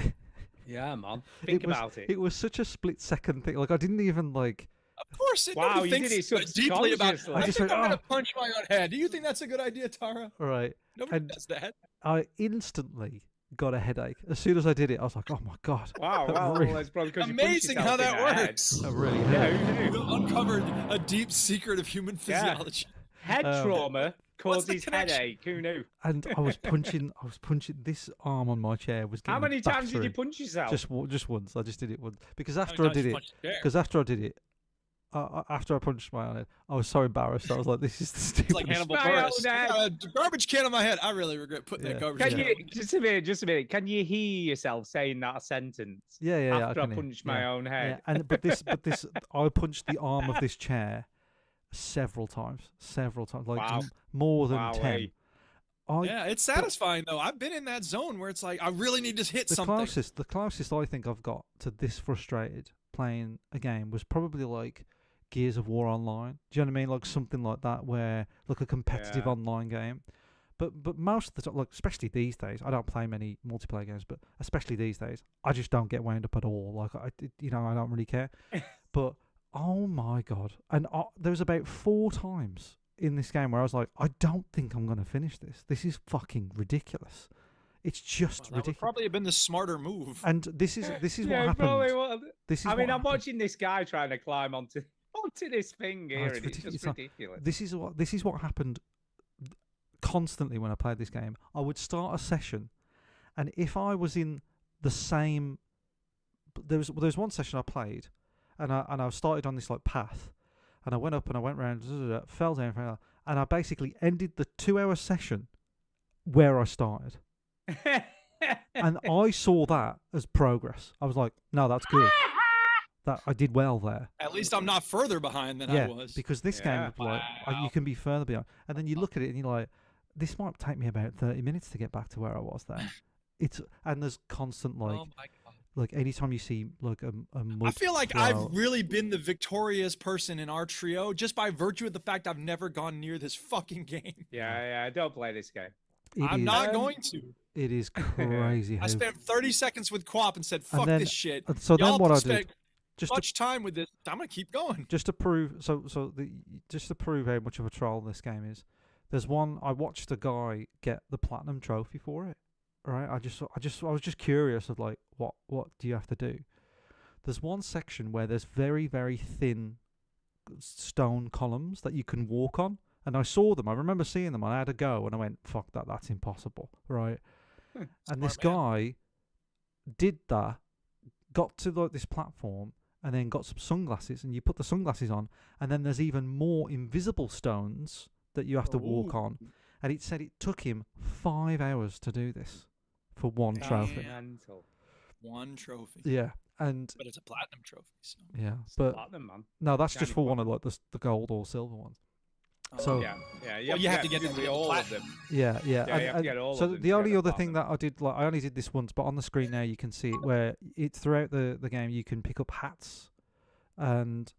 Yeah, man. Think about it. It was such a split second thing. Like I didn't even like. Of course, it Wow, nobody you thinks did it deeply about. subconsciously. I I just think went, I'm "Oh." gonna punch my own head. Do you think that's a good idea, Tara? Right. Nobody And- does that. I instantly got a headache as soon as I did it. I was like, oh my god. Wow, wow. Really- That's probably because you punched Amazing yourself how in that the head. works. I really Yeah, hurt. who knew? You uncovered a deep secret of human Yeah. physiology. Head trauma What's the causes connection? headache. Who knew? And I was punching. This arm on my chair was getting How many back times did you through. punch yourself? Just once. I just did it once because How after I many did times it, you punched the chair? because after I did it, after I punched my own head, I was so embarrassed. I was like, "This is the It's stupidest." like Hannibal My own Buress. head. I got a garbage can on my head. I really regret putting Yeah. that garbage Can can. you just a minute? Can you hear yourself saying that sentence? Yeah, After I can hear. punched my own Yeah, head. and but this, I punched the arm of this chair several times, like Wow. more than Wow, 10. eh? Yeah, it's satisfying though. I've been in that zone where it's like I really need to hit the something. closest I think I've got to this frustrated playing a game was probably like Gears of War Online. Do you know what I mean? Like something like that, where like a competitive Yeah. online game. But most of the time, like especially these days, I don't play many multiplayer games, but especially these days, I just don't get wound up at all. Like I don't really care. But oh my god! And there was about 4 times in this game where I was like, I don't think I'm gonna finish this. This is fucking ridiculous. It's just Well, that would ridiculous. probably have been the smarter move. And this is Yeah, what probably happened. was. This is I mean, what I'm happened. watching this guy trying to climb onto this thing here, it's and it's ridiculous. just It's not- ridiculous. This is what happened constantly when I played this game. I would start a session, and if I was in the same, there was one session I played, and I started on this like path, and I went up and I went round, fell down, and I basically ended the 2-hour session where I started, and I saw that as progress. I was like, no, that's good. That I did well there. At least I'm not further behind than Yeah, I was. because this Yeah. game, like, Wow. you can be further behind, and then you look at it and you're like, this might take me about 30 minutes to get back to where I was there. And there's constant like, oh my god. like anytime you see like a mud I feel like flow- I've really been the victorious person in our trio just by virtue of the fact I've never gone near this fucking game. Yeah, don't play this game. it I'm is- not going to. It is crazy. I how- spent 30 seconds with Quap and said, "Fuck then- this shit." and so then Y'all what I spent did, just to, much time with this. I'm gonna keep going. just to prove, just to prove how much of a troll this game is. There's one I watched a guy get the platinum trophy for it. Right, I was just curious of like what do you have to do? There's one section where there's very, very thin stone columns that you can walk on, and I saw them. I remember seeing them, and I had to go, and I went, "Fuck that, that's impossible." Right, and this Smart man. guy did that, got to like this platform, and then got some sunglasses, and you put the sunglasses on, and then there's even more invisible stones that you have to walk Ooh. on, and it said it took him 5 hours to do this for one trophy. Mental. One trophy, Yeah, and but it's a platinum trophy. So. yeah, It's but platinum, man. no, that's kind just of for one of like the gold or silver ones. So Yeah. Well, you have to get them to through get the all of platinum. them. yeah, Yeah, you have to get all so of them the to only get the other thing platinum. that I did, like I only did this once, but on the screen now you can see it where it's throughout the game you can pick up hats, and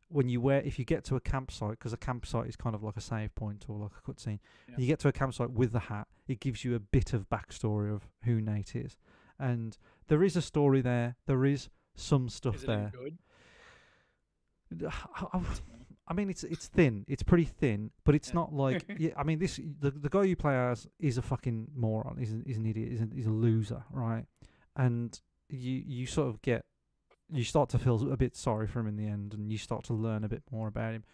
when you if you get to a campsite, because a campsite is kind of like a save point or like a cutscene, Yeah. you get to a campsite with the hat, it gives you a bit of backstory of who Nate is, and there is a story there. There is some stuff Is it any there. good? I mean, it's thin. It's pretty thin, but it's Yeah. not like. Yeah, I mean, the guy you play as is a fucking moron. He's an idiot. He's a loser, right? And you sort of you start to feel a bit sorry for him in the end, and you start to learn a bit more about him.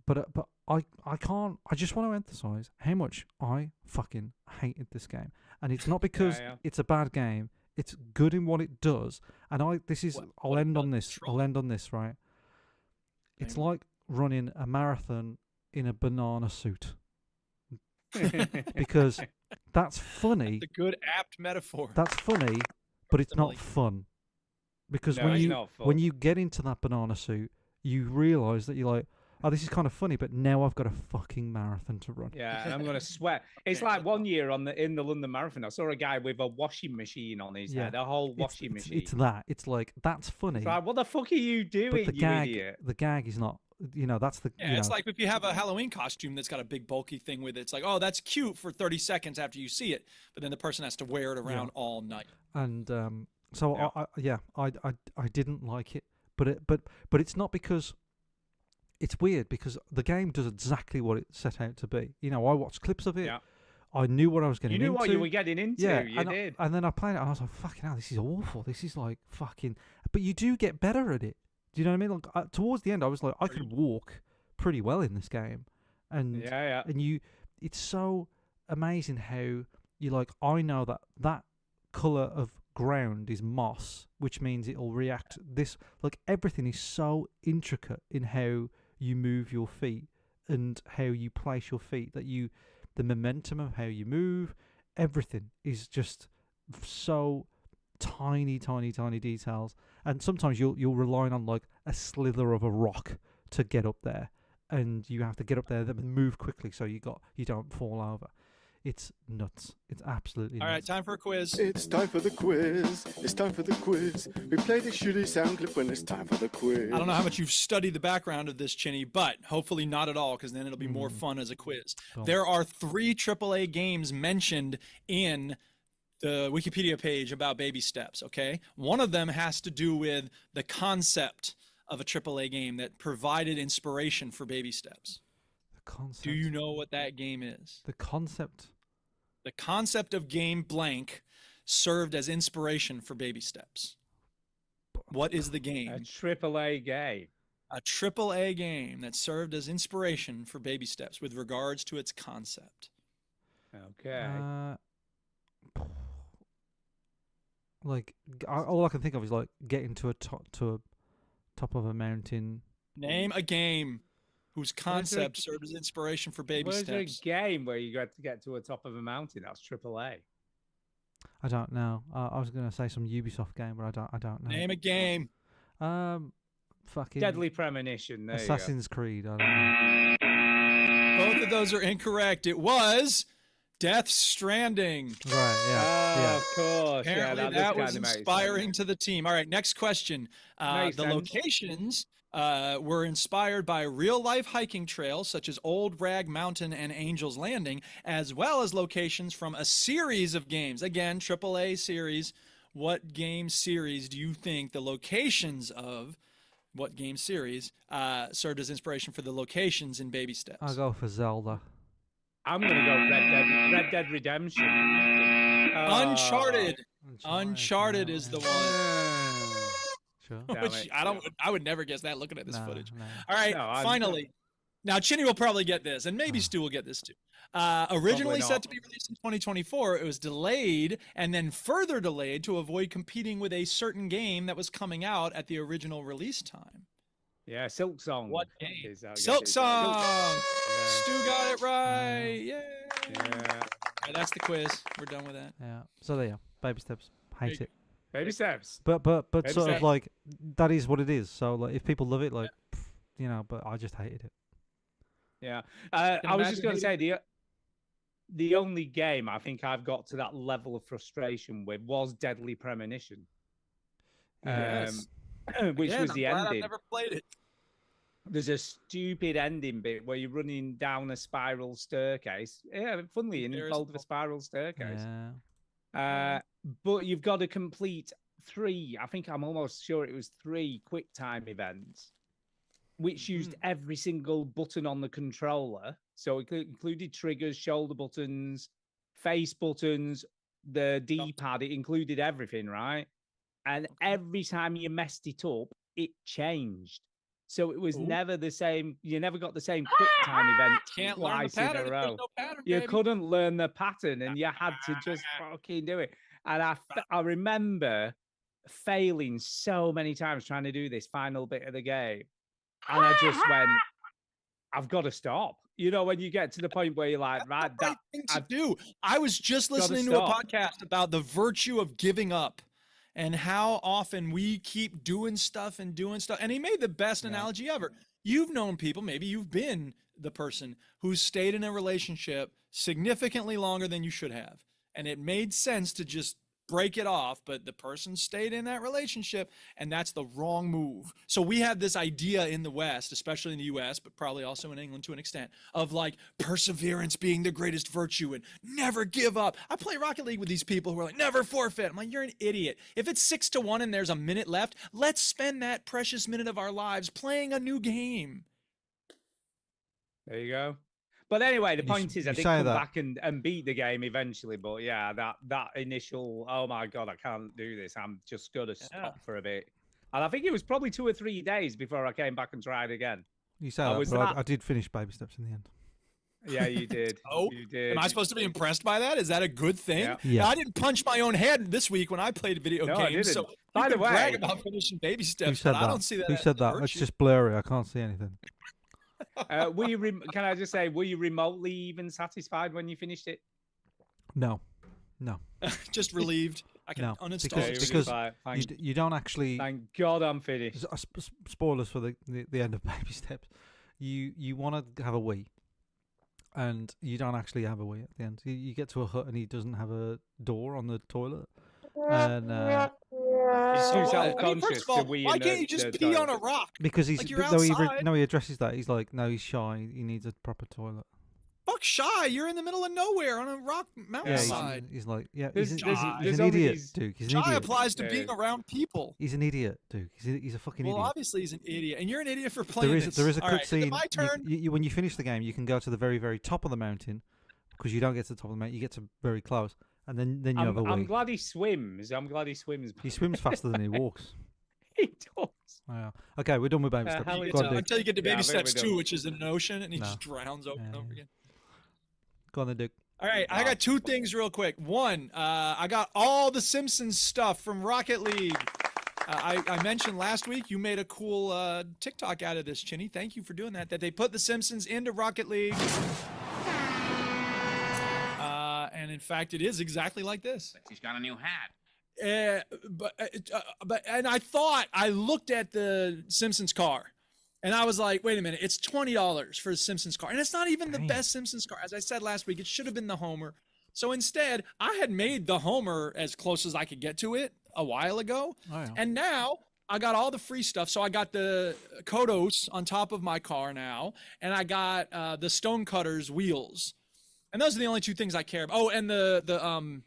But I can't. I just want to emphasize how much I fucking hated this game, and it's not because yeah. it's a bad game. It's good in what it does, and I'll What end on about this. troll? I'll end on this, right? It's Name it. like running a marathon in a banana suit. because that's funny. The good apt metaphor. That's funny, but it's not Simile. fun. Because No, when it's you not fun. when you get into that banana suit, you realise that you're like, oh, this is kind of funny, but now I've got a fucking marathon to run. Yeah, and I'm gonna sweat. It's like one year in the London Marathon, I saw a guy with a washing machine on his head, a whole washing machine. It's that. It's like, that's funny. It's like, what the fuck are you doing, but you idiot? the gag is not. That's the. Yeah, it's like if you have a Halloween costume that's got a big bulky thing with it. It's like, oh, that's cute for 30 seconds after you see it, but then the person has to wear it around all night. And so I didn't like it, but it's not because. It's weird because the game does exactly what it set out to be. I watched clips of it. Yeah. I knew what I was getting into. You knew what you were getting into. Yeah, you did. And then I played it and I was like, fucking hell, this is awful. This is like fucking. But you do get better at it. Do you know what I mean? Like towards the end, I was like, I could walk pretty well in this game, and and it's so amazing how you like. I know that color of ground is moss, which means it'll react. This like everything is so intricate in how you move your feet and how you place your feet, that the momentum of how you move, everything is just so tiny details. And sometimes you'll rely on like a slither of a rock to get up there, and you have to get up there and move quickly so you don't fall over. It's nuts. It's absolutely nuts. All right, time for a quiz. It's time for the quiz. It's time for the quiz. We play the shitty sound clip when it's time for the quiz. I don't know how much you've studied the background of this, Chinny, but hopefully not at all, because then it'll be more fun as a quiz. Cool. There are 3 AAA games mentioned in the Wikipedia page about Baby Steps, okay? One of them has to do with the concept of a AAA game that provided inspiration for Baby Steps. The concept. Do you know what that game is? The concept. The concept of game blank served as inspiration for Baby Steps. What is the game? A AAA game. A AAA game that served as inspiration for Baby Steps with regards to its concept. Okay. Like all I can think of is like getting to a top of a mountain. Name a game whose concept served as inspiration for Baby Where's Steps. a game where you got to get to a top of a mountain? That's AAA. I don't know. I was gonna say some Ubisoft game, but I don't know. Name a game. Fucking Deadly Premonition. There Assassin's Creed. I don't know. Both of those are incorrect. It was Death Stranding. Right. Yeah. Of course. Apparently yeah, that was inspiring to the team. All right, next question. Makes The sense. locations were inspired by real-life hiking trails such as Old Rag Mountain and Angel's Landing, as well as locations from a series of games. Again, AAA series. What game series do you think the locations of what game series served as inspiration for the locations in Baby Steps? I'll go for Zelda. I'm gonna go Red Dead Redemption. Uncharted. Uncharted is the one. Sure. Which I would never guess that looking at this footage. No. All right, No, finally. Now, Chinny will probably get this, and maybe Stu will get this too. Originally set to be released in 2024, it was delayed and then further delayed to avoid competing with a certain game that was coming out at the original release time. Yeah, Silk Song. What game? Silk Song. Yeah. Stu got it right. Yeah. Yeah. Right, that's the quiz. We're done with that. Yeah. So there you go. Baby Steps. Hate it. Baby Steps. But Baby sort of steps. like that is what it is. So like if people love it, like but I just hated it. Yeah. I was just going to say the only game I think I've got to that level of frustration with was Deadly Premonition. Yes. Which Again, was the I'm glad ending. I've never played it. There's a stupid ending bit where you're running down a spiral staircase. Yeah, funnily involved a spiral staircase. Yeah. But you've got to complete 3. I think I'm almost sure it was 3 QuickTime events, which used every single button on the controller. So it included triggers, shoulder buttons, face buttons, the D-pad. It included everything, right? And every time you messed it up, it changed. So it was never the same. You never got the same QuickTime event Can't learn the twice in pattern. a There's row. no pattern, You baby. couldn't learn the pattern, and you had to just fucking do it. And I remember failing so many times trying to do this final bit of the game, and I just went, "I've got to stop." you know, when you get to the point where you're like, right, Right thing to do. I was just listening to a podcast about the virtue of giving up and how often we keep doing stuff. And he made the best analogy ever. You've known people, maybe you've been the person who stayed in a relationship significantly longer than you should have. And it made sense to just break it off, but the person stayed in that relationship, and that's the wrong move. So we have this idea in the West, especially in the US, but probably also in England to an extent, of like perseverance being the greatest virtue and never give up. I play Rocket League with these people who are like, never forfeit. I'm like, you're an idiot. If it's 6-1 and there's a minute left, let's spend that precious minute of our lives playing a new game. There you go. But anyway, the point is, I did come back and beat the game eventually. But yeah, that initial, oh my God, I can't do this. I'm just going to stop for a bit. And I think it was probably 2 or 3 days before I came back and tried again. You say that, but I did finish Baby Steps in the end. Yeah, you did. You did. Am I supposed to be impressed by that? Is that a good thing? Yeah. I didn't punch my own head this week when I played video games. So by the way, brag about finishing Baby Steps, but I don't see that. Who said that? It's just blurry. I can't see anything. Can I just say, were you remotely even satisfied when you finished it? No. Just relieved. I can uninstall it. Because you don't actually. Thank God I'm finished. Spoilers for the end of Baby Steps. You want to have a Wii, and you don't actually have a Wii at the end. You get to a hut and he doesn't have a door on the toilet, and he's too self-conscious. First of all, why can't you just pee on a rock? Because he's like you're outside. he addresses that. He's like, no, he's shy. He needs a proper toilet. Fuck shy! You're in the middle of nowhere on a rock mountainside. He's like, yeah, he's an idiot, Duke. He's an shy idiot. applies to being around people. He's an idiot, Duke. He's a fucking idiot. Well, obviously he's an idiot, and you're an idiot for playing this. There is a quick scene. My turn. When you finish the game, you can go to the very, very top of the mountain, because you don't get to the top of the mountain. You get to very close, and then you have a Wii. I'm glad he swims. He swims faster than he walks. He does. Yeah. Okay, we're done with Baby Steps. Until you get to Baby Steps 2, which is in an ocean, and he just drowns over and over again. Go on then, Duke. All right, I got 2 things real quick. One, I got all the Simpsons stuff from Rocket League. I mentioned last week you made a cool TikTok out of this, Chinny. Thank you for doing that. That they put the Simpsons into Rocket League. And in fact, it is exactly like this. He's got a new hat. And I looked at the Simpsons car. And I was like, wait a minute, it's $20 for the Simpsons car. And it's not even the best Simpsons car. As I said last week, it should have been the Homer. So instead, I had made the Homer as close as I could get to it a while ago. Oh, yeah. And now I got all the free stuff. So I got the Kodos on top of my car now. And I got the Stonecutters wheels. And those are the only 2 things I care about. Oh, and the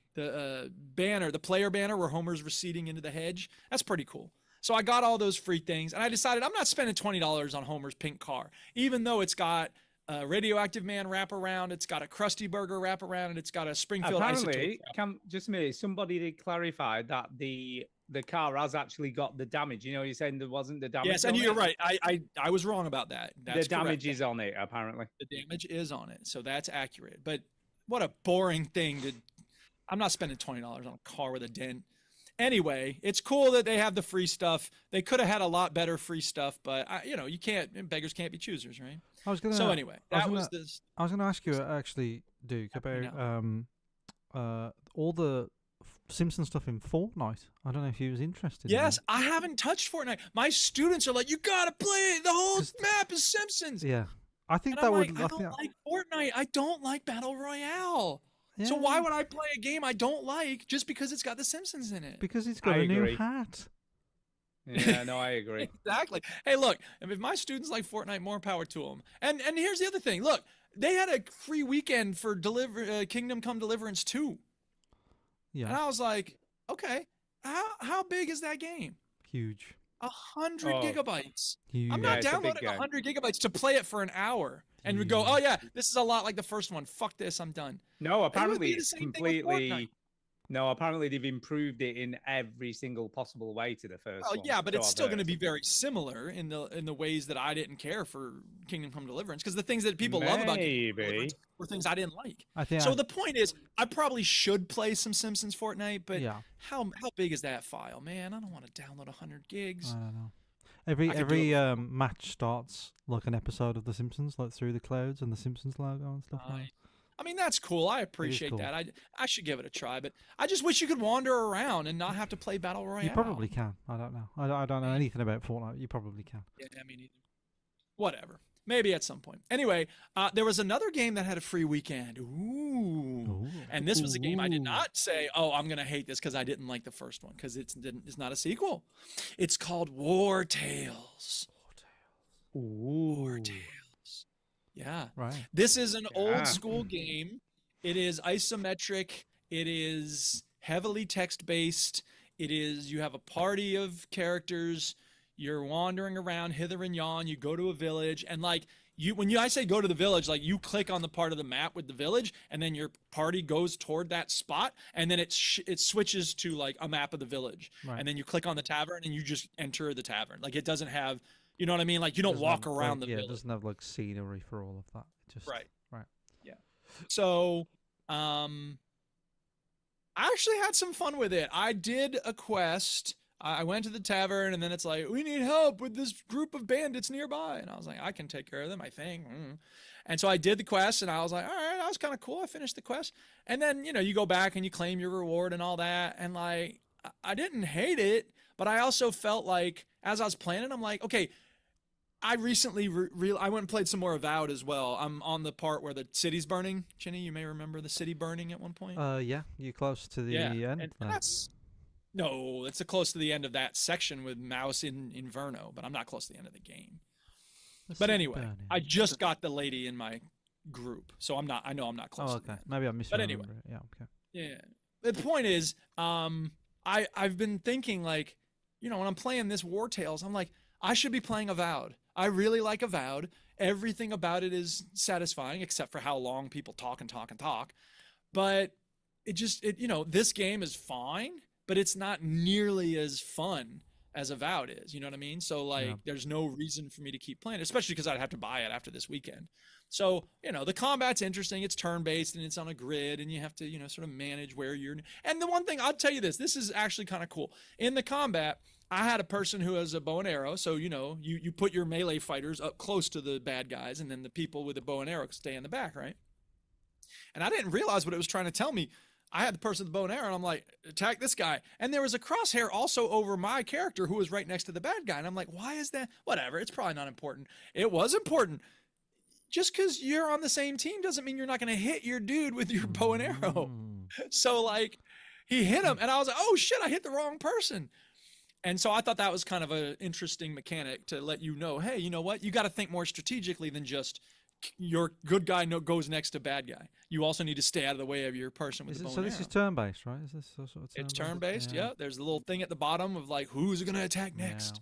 banner, the player banner where Homer's receding into the hedge. That's pretty cool. So I got all those free things, and I decided I'm not spending $20 on Homer's pink car, even though it's got a Radioactive Man wraparound, it's got a Krusty Burger wraparound, and it's got a Springfield Apparently, just a minute, somebody did clarify that the car has actually got the damage. You know, you're saying there wasn't the damage. Yes, and you're right. I was wrong about that. That's the damage is on it, apparently. The damage is on it, so that's accurate. But what a boring thing to. I'm not spending $20 on a car with a dent. Anyway, it's cool that they have the free stuff. They could have had a lot better free stuff, but you can't. Beggars can't be choosers, right? I was going to ask you actually, Duke, about all the Simpsons stuff in Fortnite. I don't know if you was interested. Yes, I haven't touched Fortnite. My students are like, you gotta play it. The whole map is Simpsons. Yeah, I think and that I'm would. Like, I don't like Fortnite. I don't like Battle Royale. Yeah. So why would I play a game I don't like just because it's got The Simpsons in it? Because it's got a new hat. Yeah, no, I agree. Exactly. Hey, look, if my students like Fortnite, more power to them. And here's the other thing. Look, they had a free weekend for Kingdom Come Deliverance 2. Yeah. And I was like, okay, how big is that game? Huge. 100 gigabytes. Huge. I'm not downloading 100 gigabytes to play it for an hour. And we go, oh yeah, this is a lot like the first one. Fuck this, I'm done. No, apparently it's completely. No, apparently they've improved it in every single possible way to the first one. Yeah, but it's still going to be very similar in the ways that I didn't care for Kingdom Come Deliverance, because the things that people love about Kingdom Come Deliverance were things I didn't like. The point is, I probably should play some Simpsons Fortnite, but how big is that file, man? I don't want to download 100 gigs. I don't know. Every match starts like an episode of The Simpsons, like through the clouds and the Simpsons logo and stuff. I mean, that's cool. I appreciate cool. that. I should give it a try, but I just wish you could wander around and not have to play Battle Royale. You probably can. I don't know. I don't know anything about Fortnite. You probably can. Yeah, me neither. Whatever. Maybe at some point. Anyway, there was another game that had a free weekend. Ooh. And this was a game I did not say, oh, I'm going to hate this because I didn't like the first one, because it's not a sequel. It's called War Tales. War Tales. Yeah. Right. This is an old school game. It is isometric. It is heavily text-based. You have a party of characters. You're wandering around hither and yon. You go to a village, and like I say go to the village, like you click on the part of the map with the village, and then your party goes toward that spot, and then it switches to like a map of the village, and then you click on the tavern, and you just enter the tavern. Like it doesn't have, you know what I mean? Like you don't walk around the village. It doesn't have like scenery for all of that. Right. Yeah. So, I actually had some fun with it. I did a quest. I went to the tavern, and then it's like, we need help with this group of bandits nearby. And I was like, I can take care of them, I think. And so I did the quest, and I was like, all right, that was kind of cool. I finished the quest. And then, you go back and you claim your reward and all that. And like, I didn't hate it, but I also felt like, as I was playing it, I'm like, okay, I recently, I went and played some more Avowed as well. I'm on the part where the city's burning. Chinny, you may remember the city burning at one point. Yeah, you're close to the end. And that's... No, that's close to the end of that section with Mouse in Inverno, but I'm not close to the end of the game. But anyway, I just got the lady in my group, so I know I'm not close. Oh, okay. Maybe I misremembered. But anyway, yeah, okay. Yeah. The point is, I've been thinking like, when I'm playing this War Tales, I'm like, I should be playing Avowed. I really like Avowed. Everything about it is satisfying, except for how long people talk and talk and talk. But this game is fine, but it's not nearly as fun as Avowed is. You know what I mean? So like, there's no reason for me to keep playing, especially because I'd have to buy it after this weekend. So, the combat's interesting. It's turn-based and it's on a grid, and you have to, sort of manage where you're. And the one thing I'll tell you this is actually kind of cool. In the combat, I had a person who has a bow and arrow. So, you put your melee fighters up close to the bad guys, and then the people with the bow and arrow stay in the back, right? And I didn't realize what it was trying to tell me. I had the person with the bow and arrow, and I'm like, attack this guy. And there was a crosshair also over my character who was right next to the bad guy. And I'm like, why is that? Whatever. It's probably not important. It was important. Just because you're on the same team doesn't mean you're not going to hit your dude with your bow and arrow. So like, he hit him, and I was like, oh shit, I hit the wrong person. And so I thought that was kind of an interesting mechanic to let you know, hey, you know what? You got to think more strategically than just your good guy goes next to bad guy. You also need to stay out of the way of your person with the bow and arrow. So this is turn-based, right? Is this sort of turn-based? It's turn-based, yeah. There's a little thing at the bottom of like, who's going to attack next?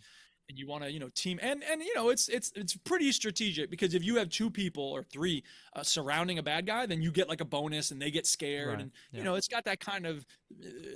And you want to, team. And it's pretty strategic, because if you have two people or three surrounding a bad guy, then you get like a bonus and they get scared. Right. And, it's got that kind of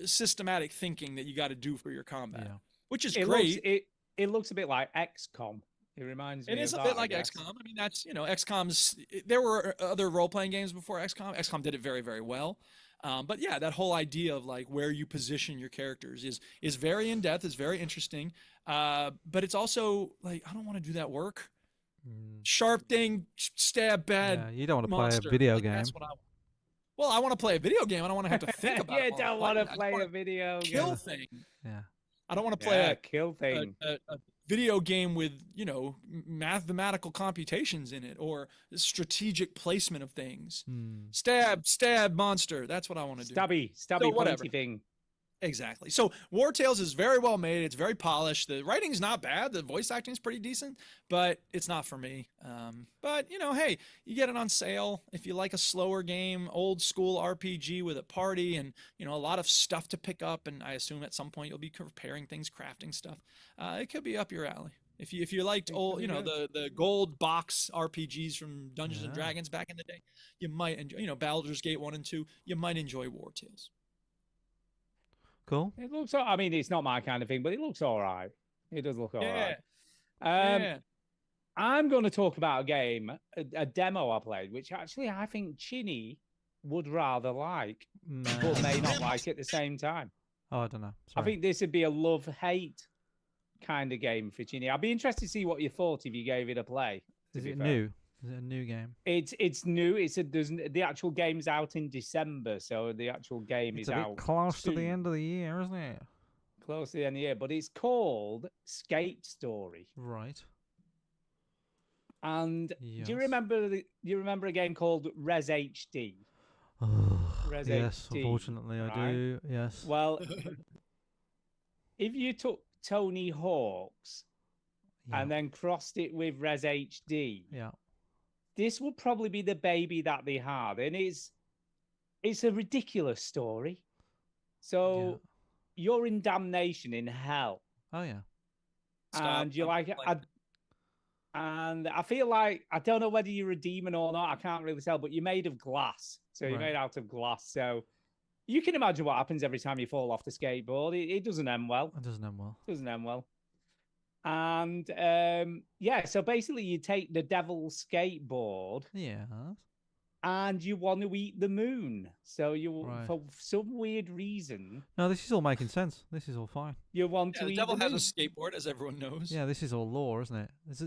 systematic thinking that you got to do for your combat, which is great. It looks a bit like XCOM. It reminds me. It is of a bit like XCOM. I mean, that's, XCOM's. There were other role-playing games before XCOM. XCOM did it very, very well. But yeah, that whole idea of like where you position your characters is very in depth. Is very interesting. But it's also like, I don't want to do that work. Sharp thing, stab bad. Yeah, you don't want to monster. play a video game. That's what I want. Well, I want to play a video game. I don't want to have to think about it. You don't want to play a video game. Kill thing. Yeah. I don't want to play a kill thing. A video game with, mathematical computations in it, or strategic placement of things. Stab monster. That's what I want to do. Stabby pointy thing. Exactly. So War Tales is very well made. It's very polished. The writing's not bad. The voice acting's pretty decent, but it's not for me. But hey, you get it on sale if you like a slower game, old school RPG with a party and, a lot of stuff to pick up. And I assume at some point you'll be repairing things, crafting stuff. It could be up your alley. If you liked old, the gold box RPGs from Dungeons and Dragons back in the day, you might enjoy, Baldur's Gate 1 and 2, you might enjoy War Tales. Cool. It looks. I mean, it's not my kind of thing, but it looks all right. It does look all right. I'm going to talk about a game, a demo I played, which actually I think Chinny would rather like, but may not like at the same time. Oh, I don't know. Sorry. I think this would be a love-hate kind of game for Ginny. I'd be interested to see what you thought if you gave it a play. Is it new? Is it a new game? It's new. The actual game's out in December, so the actual game It's is a bit out close to the soon. end of the year, isn't it? Close to the end of the year, but it's called Skate Story. Right. And Yes. do you remember a game called Res HD? Res Yes, HD, unfortunately I right? do. Yes. Well, if you took Tony Hawk's Yeah. and then crossed it with Res HD, Yeah. this would probably be the baby that they had, and it's a ridiculous story. So you're in damnation in hell, Oh yeah. and you're like, and I feel like I don't know whether you're a demon or not. I can't really tell, but you're made of glass, so you're Right. made out of glass. So you can imagine what happens every time you fall off the skateboard. It doesn't end well. It doesn't end well. Doesn't end well. And yeah, so basically you take the devil's skateboard Yeah. and you want to eat the moon. So you, Right. for some weird reason, No, this is all making sense. This is all fine. you want Yeah, to the eat devil the has moon. a skateboard, as everyone knows. Yeah, this is all lore, isn't it? It's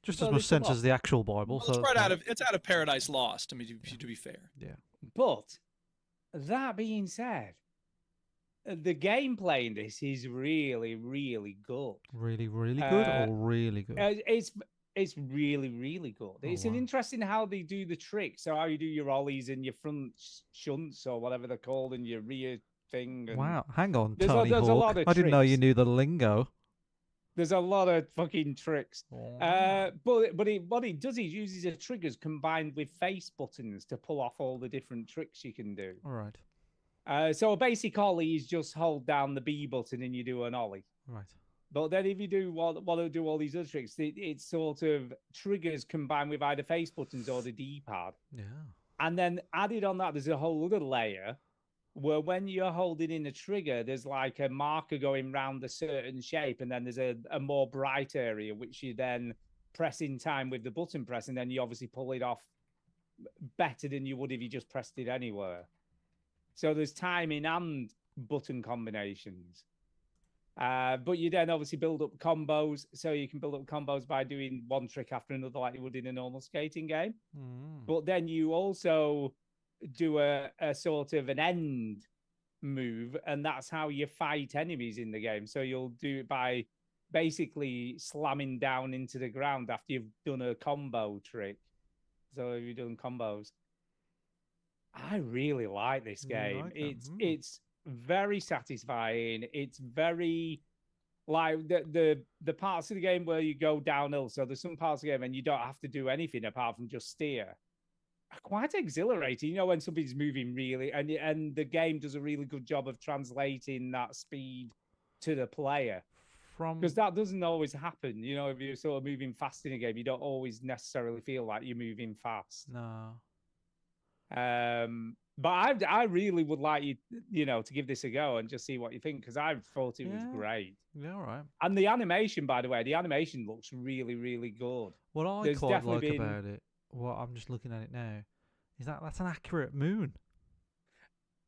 just Well, as much it's a sense lot. as the actual Bible. Well, so it's out of Paradise Lost. To be fair. Yeah. But that being said, the gameplay in this is really, really good. Really, really good Uh, or really good? It's really, really good. It's an wow. interesting how they do the trick. So how you do your ollies and your front shunts or whatever they're called and your rear thing. And Wow. Hang on, there's Tony there's a lot Hawk. of I didn't know you tricks. knew the lingo. There's a lot of fucking tricks. Wow. But what he does, he uses the triggers combined with face buttons to pull off all the different tricks you can do. All right. So a basic ollie is just hold down the B button and you do an ollie. Right. But then if you do want to do all these other tricks, it's sort of triggers combined with either face buttons or the D-pad. Yeah. And then added on that, there's a whole other layer where when you're holding in a trigger, there's like a marker going round a certain shape, and then there's a more bright area, which you then press in time with the button press, and then you obviously pull it off better than you would if you just pressed it anywhere. So there's timing and button combinations. But you then obviously build up combos. So you can build up combos by doing one trick after another like you would in a normal skating game. But then you also do a sort of an end move, and that's how you fight enemies in the game. So you'll do it by basically slamming down into the ground after you've done a combo trick. So you've done combos. I really like this game. It's very satisfying. It's very like the parts of the game where you go downhill. So there's some parts of the game and you don't have to do anything apart from just steer. Quite exhilarating, you know, when somebody's moving really, and the game does a really good job of translating that speed to the player. Because that doesn't always happen, you know. If you're sort of moving fast in a game, you don't always necessarily feel like you're moving fast. No. But I really would like you know, to give this a go and just see what you think, because I thought it was great. Yeah, all right. And the animation, by the way, the animation looks really, really good. What I There's quite definitely like been- about it, well, I'm just looking at it now, is that's an accurate moon.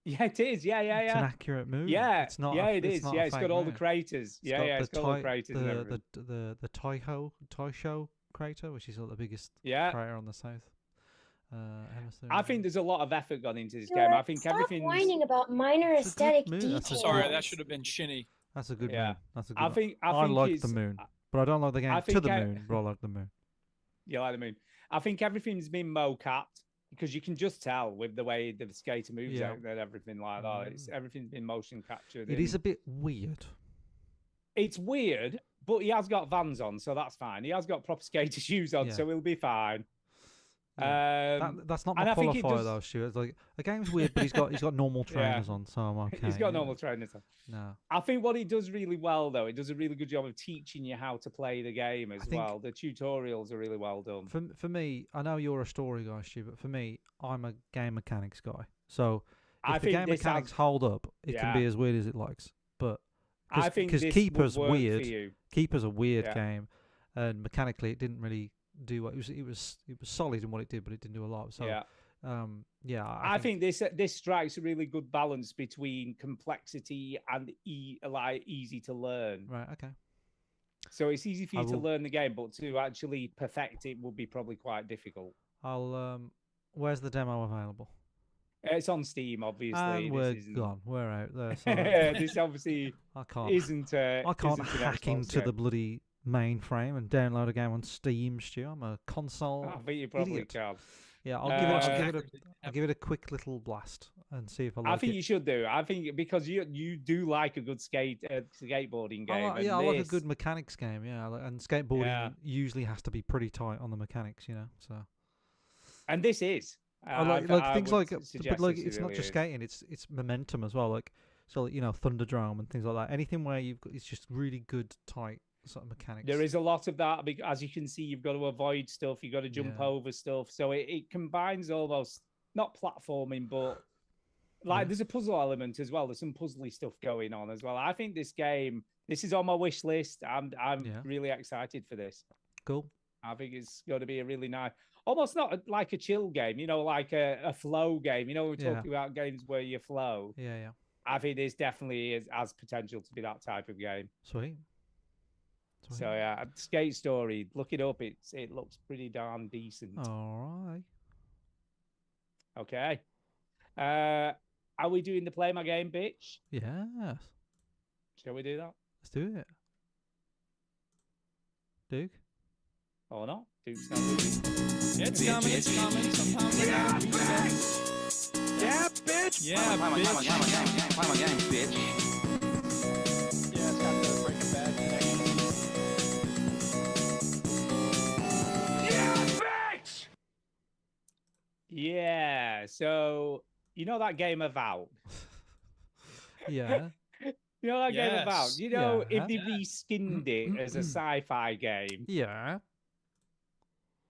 Yeah, it is. Yeah, yeah, It's an yeah. accurate moon. Yeah, It's not. yeah, it's it is. not Yeah, a it's fake got all the moon. craters. Yeah, yeah, it's got all the craters and everything. the Taisho crater, which is the biggest Yeah. crater on the south hemisphere. I think there's a lot of effort gone into this game. I think Stop everything's. whining about minor It's a good aesthetic moon, details. that's a- Sorry, that should have been Shinny. That's a good Yeah. moon. That's a good. I think like the it's- moon, but I don't like the game I to think the I- moon. But I like the moon. You like the moon? I think everything's been mo-capped because you can just tell with the way the skater moves Yeah. out and everything like that. Everything's been motion captured. It is in. a bit weird. It's weird, but he has got Vans on, so that's fine. He has got proper skater shoes on, Yeah. so he'll be fine. That's not my and I think it qualifier does- though, Stuart. It's like the game's weird, but he's got normal Yeah. trainers on, so I'm okay. He's got yeah. normal trainers on. No. I think what he does really well, though, it does a really good job of teaching you how to play the game as think- well. The tutorials are really well done. For me, I know you're a story guy, Stu, but for me, I'm a game mechanics guy. So I if the think game this mechanics has- hold up, it can be Yeah. as weird as it likes. But I think because this Keeper's would work weird, for you. Keeper's a weird Yeah. game, and mechanically it didn't really do what it was solid in what it did, but it didn't do a lot. So Yeah. I I think this strikes a really good balance between complexity and easy to learn. right, okay. So it's easy for you to learn the game, but to actually perfect it would be probably quite difficult. Where's the demo available? It's on Steam, obviously. And we're gone. We're out there. So this obviously I can't hack into the bloody mainframe and download a game on Steam, Stu. I'm a console. I think you probably idiot. can. Yeah, I'll give it a quick little blast and see if I like it. I think you should do. I think because you do like a good skateboarding game. I like a good mechanics game. Yeah, and skateboarding usually has to be pretty tight on the mechanics, you know. So. And this is. I like things like, but like it's not just skating; it's momentum as well. Like so, you know, Thunderdome and things like that. Anything where it's just really good tight sort of mechanics. There is a lot of that. As you can see, you've got to avoid stuff. You've got to jump over stuff. So it combines almost not platforming, but like there's a puzzle element as well. There's some puzzly stuff going on as well. I think this is on my wish list. I'm really excited for this. Cool. I think it's going to be a really nice, almost not like a chill game, you know, like a flow game. You know, we're talking about games where you flow. Yeah. I think this definitely has potential to be that type of game. Sweet. So yeah, Skate Story, look it up. It looks pretty darn decent. All right. Okay. Are we doing the play my game, bitch? Yes. Shall we do that? Let's do it. Duke? Or not? Duke's not moving. It's coming. Sometimes yeah, bitch! Yeah, bitch! Yeah, play bitch! Play my game, bitch! Yeah, it's got the Breaking Bad connection. Yeah, bitch! Yeah, so you know that game Avowed? Yeah. You know that game Avowed? You know, if they reskinned it as a sci-fi game. Yeah.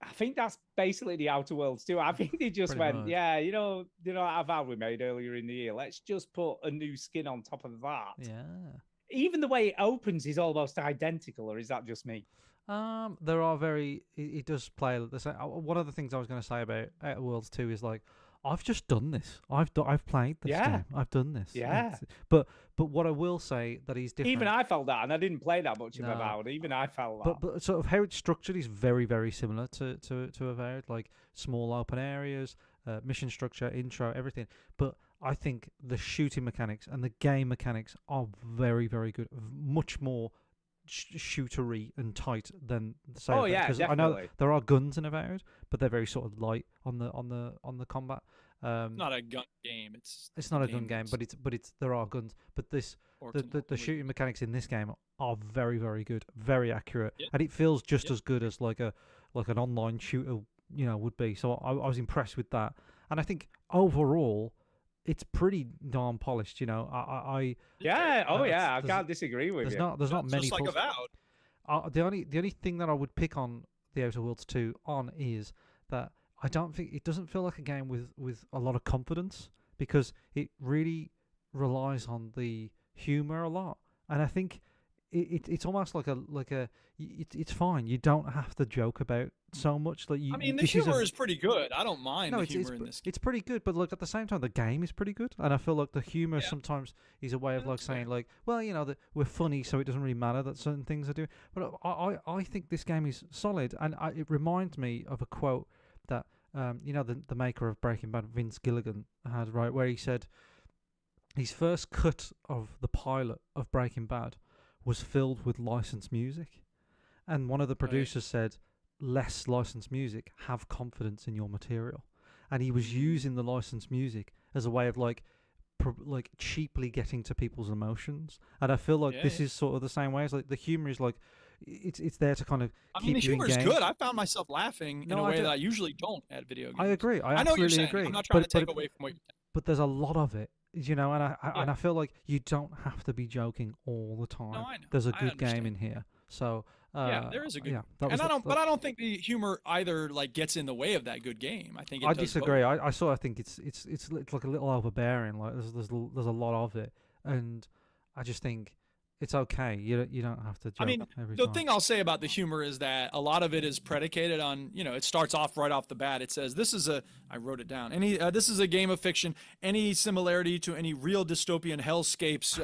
I think that's basically the Outer Worlds too. I think they just Pretty went, much. you know Avowed we made earlier in the year. Let's just put a new skin on top of that. Yeah. Even the way it opens is almost identical, or is that just me? There are it does play the same. One of the things I was going to say about Outer Worlds 2 is like, I've just done this. I've played this game. I've done this. Yeah. But what I will say that he's different. Even I felt that, and I didn't play that much of Avowed. Even I felt that. But sort of how it's structured is very, very similar to Avowed. Like small open areas, mission structure, intro, everything. But I think the shooting mechanics and the game mechanics are very, very good. Much more shootery and tight than say. Oh yeah, because definitely. I know there are guns in Avowed, but they're very sort of light on the combat. Not a gun game. It's not a gun game, but it's there are guns. But the shooting mechanics in this game are very, very good, very accurate, and it feels just as good as like an online shooter, you know, would be. So I was impressed with that, and I think overall it's pretty darn polished. You know, I can't disagree with you. There's not many. Just like Avowed. The only thing that I would pick on the Outer Worlds 2 on is that I don't think it doesn't feel like a game with a lot of confidence, because it really relies on the humor a lot, and I think it's almost like it's fine. You don't have to joke about so much. Like I mean, the humor is pretty good. I don't mind the humor in this game. It's pretty good, but look, at the same time, the game is pretty good, and I feel like the humor sometimes is a way of like saying like, well, you know, that we're funny, so it doesn't really matter that certain things are doing. But I think this game is solid, and it reminds me of a quote that you know, the maker of Breaking Bad, Vince Gilligan, had, right, where he said his first cut of the pilot of Breaking Bad was filled with licensed music, and one of the producers said, less licensed music, have confidence in your material. And he was using the licensed music as a way of like cheaply getting to people's emotions, and I feel like this is sort of the same way. It's like the humor is like it's there to kind of keep you engaged. The humor is good. I found myself laughing in a way that I usually don't at video games. I agree. I know what you're absolutely saying. agree. I'm not trying to take away from what you're saying. But there's a lot of it, you know, and I feel like you don't have to be joking all the time. No, I know. There's a good game in here. So there is a good. Yeah, but I don't think the humor either like gets in the way of that good game. I think I disagree. I sort of think it's like a little overbearing. Like there's a lot of it, and I just think it's okay. You don't have to. Joke I mean, every the time. thing I'll say about the humor is that a lot of it is predicated on, it starts off right off the bat. It says, I wrote it down. This is a game of fiction. Any similarity to any real dystopian hellscapes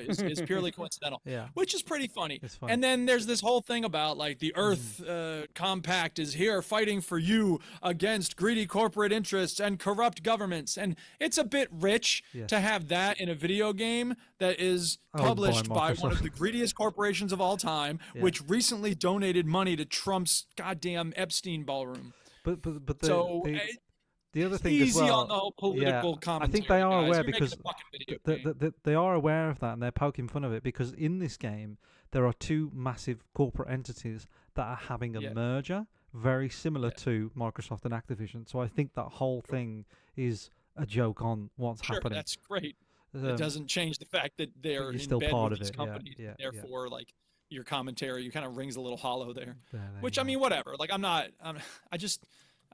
is purely coincidental. Yeah. Which is pretty funny. It's funny. And then there's this whole thing about like the Earth Compact is here fighting for you against greedy corporate interests and corrupt governments. And it's a bit rich Yes. to have that in a video game that is Owned by published by one of Microsoft. the greediest corporations of all time, Yeah. which recently donated money to Trump's goddamn Epstein ballroom. But the, So the other thing easy as well, on the whole political I commentary. think they are guys. aware You're making because a fucking video game. they are aware of that and they're poking fun of it because in this game there are two massive corporate entities that are having a Yeah. merger very similar Yeah. to Microsoft and Activision. So I think that whole thing is a joke on what's Sure, happening. that's great. Um, It doesn't change the fact that they're you're in still bed part with of these it, yeah, companies. yeah, yeah. Therefore, like your commentary, you kind of rings a little hollow there. there Which you I go. mean, whatever. Like I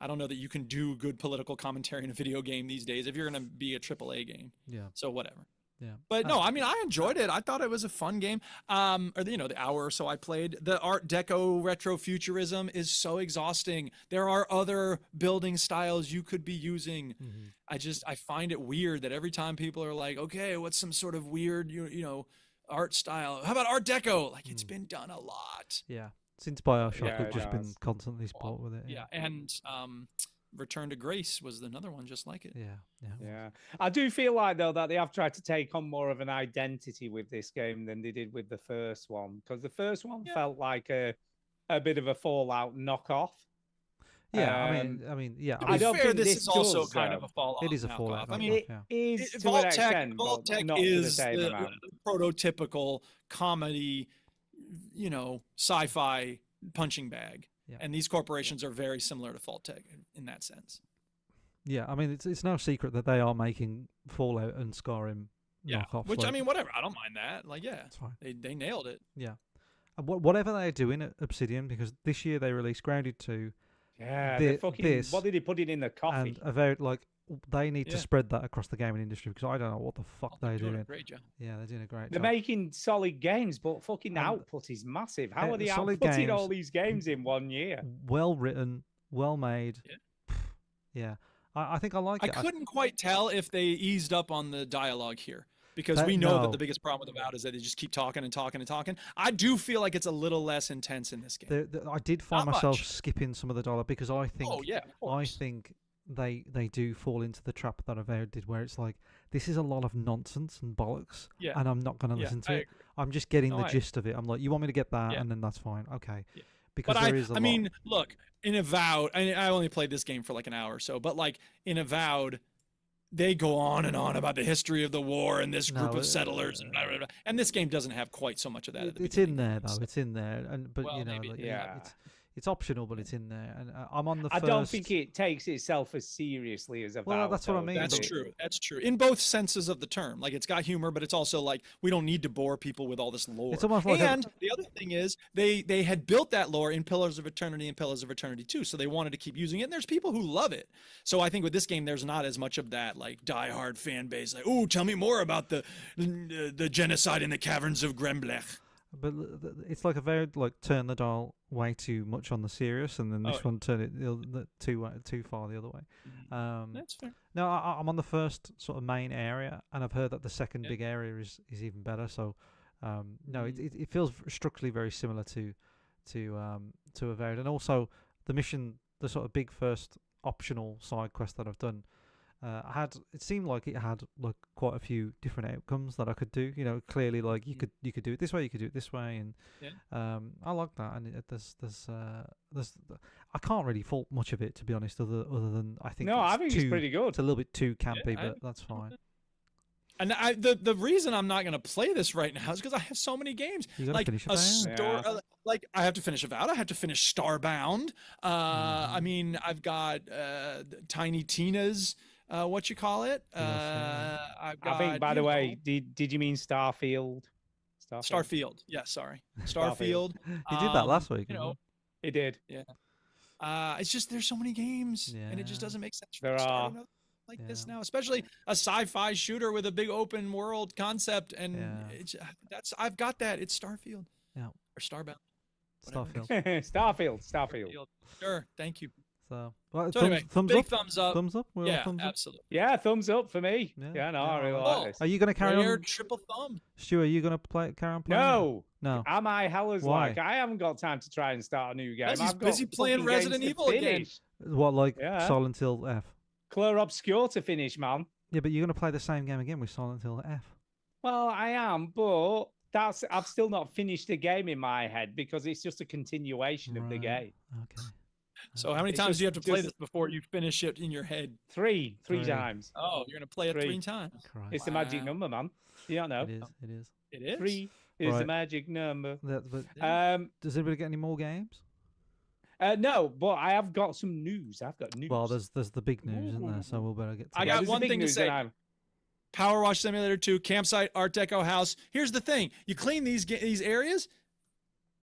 don't know that you can do good political commentary in a video game these days if you're gonna be a AAA game. Yeah, So whatever. yeah. But no, I mean, I enjoyed it. I thought it was a fun game. The hour or so I played. The Art Deco retro futurism is so exhausting. There are other building styles you could be using. Mhm. I find it weird that every time people are like, okay, what's some sort of weird, art style? How about Art Deco? Like it's been done a lot. Yeah. Since BioShock, Yeah, we've it just been has. constantly sport with it. Yeah, and Return to Grace was another one just like it. Yeah, yeah. Yeah, I do feel like though that they have tried to take on more of an identity with this game than they did with the first one, because the first one Yeah. felt like a bit of a Fallout knockoff. Yeah, Um, I mean, yeah. To I be don't fair, think this this is also does, kind of a Fallout. It is a knockoff. Fallout I mean, knockoff, It yeah. is to an extent, but Vault-Tec not to the is same the amount. prototypical comedy, sci-fi punching bag. Yeah. And these corporations are very similar to Vault-Tec in that sense. Yeah, I mean, it's no secret that they are making Fallout and Skyrim Yeah, knockoffs. which I like, mean, whatever. I don't mind that. Like, yeah, it's fine. they nailed it. Yeah, and whatever they're doing at Obsidian, because this year they released Grounded 2 Yeah, Thi- they fucking. this What did he put it in the coffee? and a very they need to Yeah. spread that across the gaming industry because I don't know what the fuck They're they're doing doing. a great job. Yeah, they're doing a great They're job. making solid games, but fucking And- output is massive. How are they solid outputting all games. these games in 1 year? Well written, well made. Yeah. Yeah, I think I like I it. couldn't quite tell if they eased up on the dialogue here because That- we know no. that the biggest problem with Avowed is that they just keep talking and talking and talking. I do feel like it's a little less intense in this game. I did find Not myself much. skipping some of the dialogue because I think Oh yeah, of I course. think they do fall into the trap that Avowed did, where it's like this is a lot of nonsense and bollocks, Yeah. and I'm not going to Yeah, listen to I it. agree. I'm just getting No, the I- gist of it. I'm like, you want me to get that, Yeah. and then that's fine, okay. Yeah. Because But there is a I lot. mean, look, in Avowed, I only played this game for like an hour or so, but like in Avowed, they go on and on about the history of the war and this group No, of settlers and blah, blah, blah. And this game doesn't have quite so much of that. At the It's in beginning, there though. so- It's in there, and but Well, you know, maybe. like, Yeah. it's optional, but it's in there. And I'm on the I first. don't think it takes itself as seriously as Avowed. Well, that's what I though, mean, does That's it? true. That's true. In both senses of the term. Like it's got humor, but it's also like we don't need to bore people with all this lore. It's almost like and the other thing is they had built that lore in Pillars of Eternity and Pillars of Eternity 2, so they wanted to keep using it. And there's people who love it. So I think with this game, there's not as much of that like diehard fan base. Like, oh, tell me more about the genocide in the caverns of Gremblech. But it's like a very turn the dial way too much on the serious, and then this Oh. one turn it too far the other way. That's fair. No, I'm on the first sort of main area, and I've heard that the second Yeah. big area is even better. So, no, it feels structurally very similar to Avowed, and also the mission, the sort of big first optional side quest that I've done. It seemed like it had quite a few different outcomes that I could do. You know, clearly you could do it this way, you could do it this way, and I like that. And there's I can't really fault much of it, to be honest, other than I think No, I think it's too- pretty good. It's a little bit too campy, I- but that's fine. And the reason I'm not going to play this right now is because I have so many games. You gotta Like finish it, a man. store, Yeah. like I have to finish Avowed. I have to finish Starbound. I mean, I've got Tiny Tina's. What you call it? I've got. I think, by you the know, way, did you mean Starfield? Starfield. Yeah, sorry, Starfield. You did that last week. You know, It did. it's just there's so many games, and it just Yeah. doesn't make sense. For There me to start are. another. like this now, especially a sci-fi shooter with a big open world concept. And I've got that. It's Starfield. Yeah. Or Starbound. Starfield. Starfield. Sure. Thank you. So, well, So anyway, thumbs big up. thumbs up. Thumbs up. We're all Yeah, thumbs up? absolutely. Yeah, thumbs up for me. Yeah. Yeah, no, I really like this. Are you going to carry Rare on? triple thumb. Stu, are you going to carry on playing? No. No. Am I hellas Why? like? I haven't got time to try and start a new game. He's I've got busy playing fucking Resident games to Evil again. finish. What, like Yeah. Silent Hill F? Clair Obscure to finish, man. Yeah, but you're going to play the same game again with Silent Hill F. Well, I am, but I've still not finished the game in my head because it's just a continuation of the game. Okay. So how many It's times do you have to play just- this before you finish it in your head? Three Three. times. Oh, you're gonna play it 3 times. Christ. It's the magic Wow. number, man. You don't know. It is. It is. It is. 3 is the Right. magic number. But does anybody get any more games? No, but I have got some news. I've got news. Well, there's the big news, isn't there? So we'll better get to I that. got there's the one big thing to news say. that I'm- Power Wash Simulator 2, Campsite, Art Deco House. Here's the thing: you clean these areas,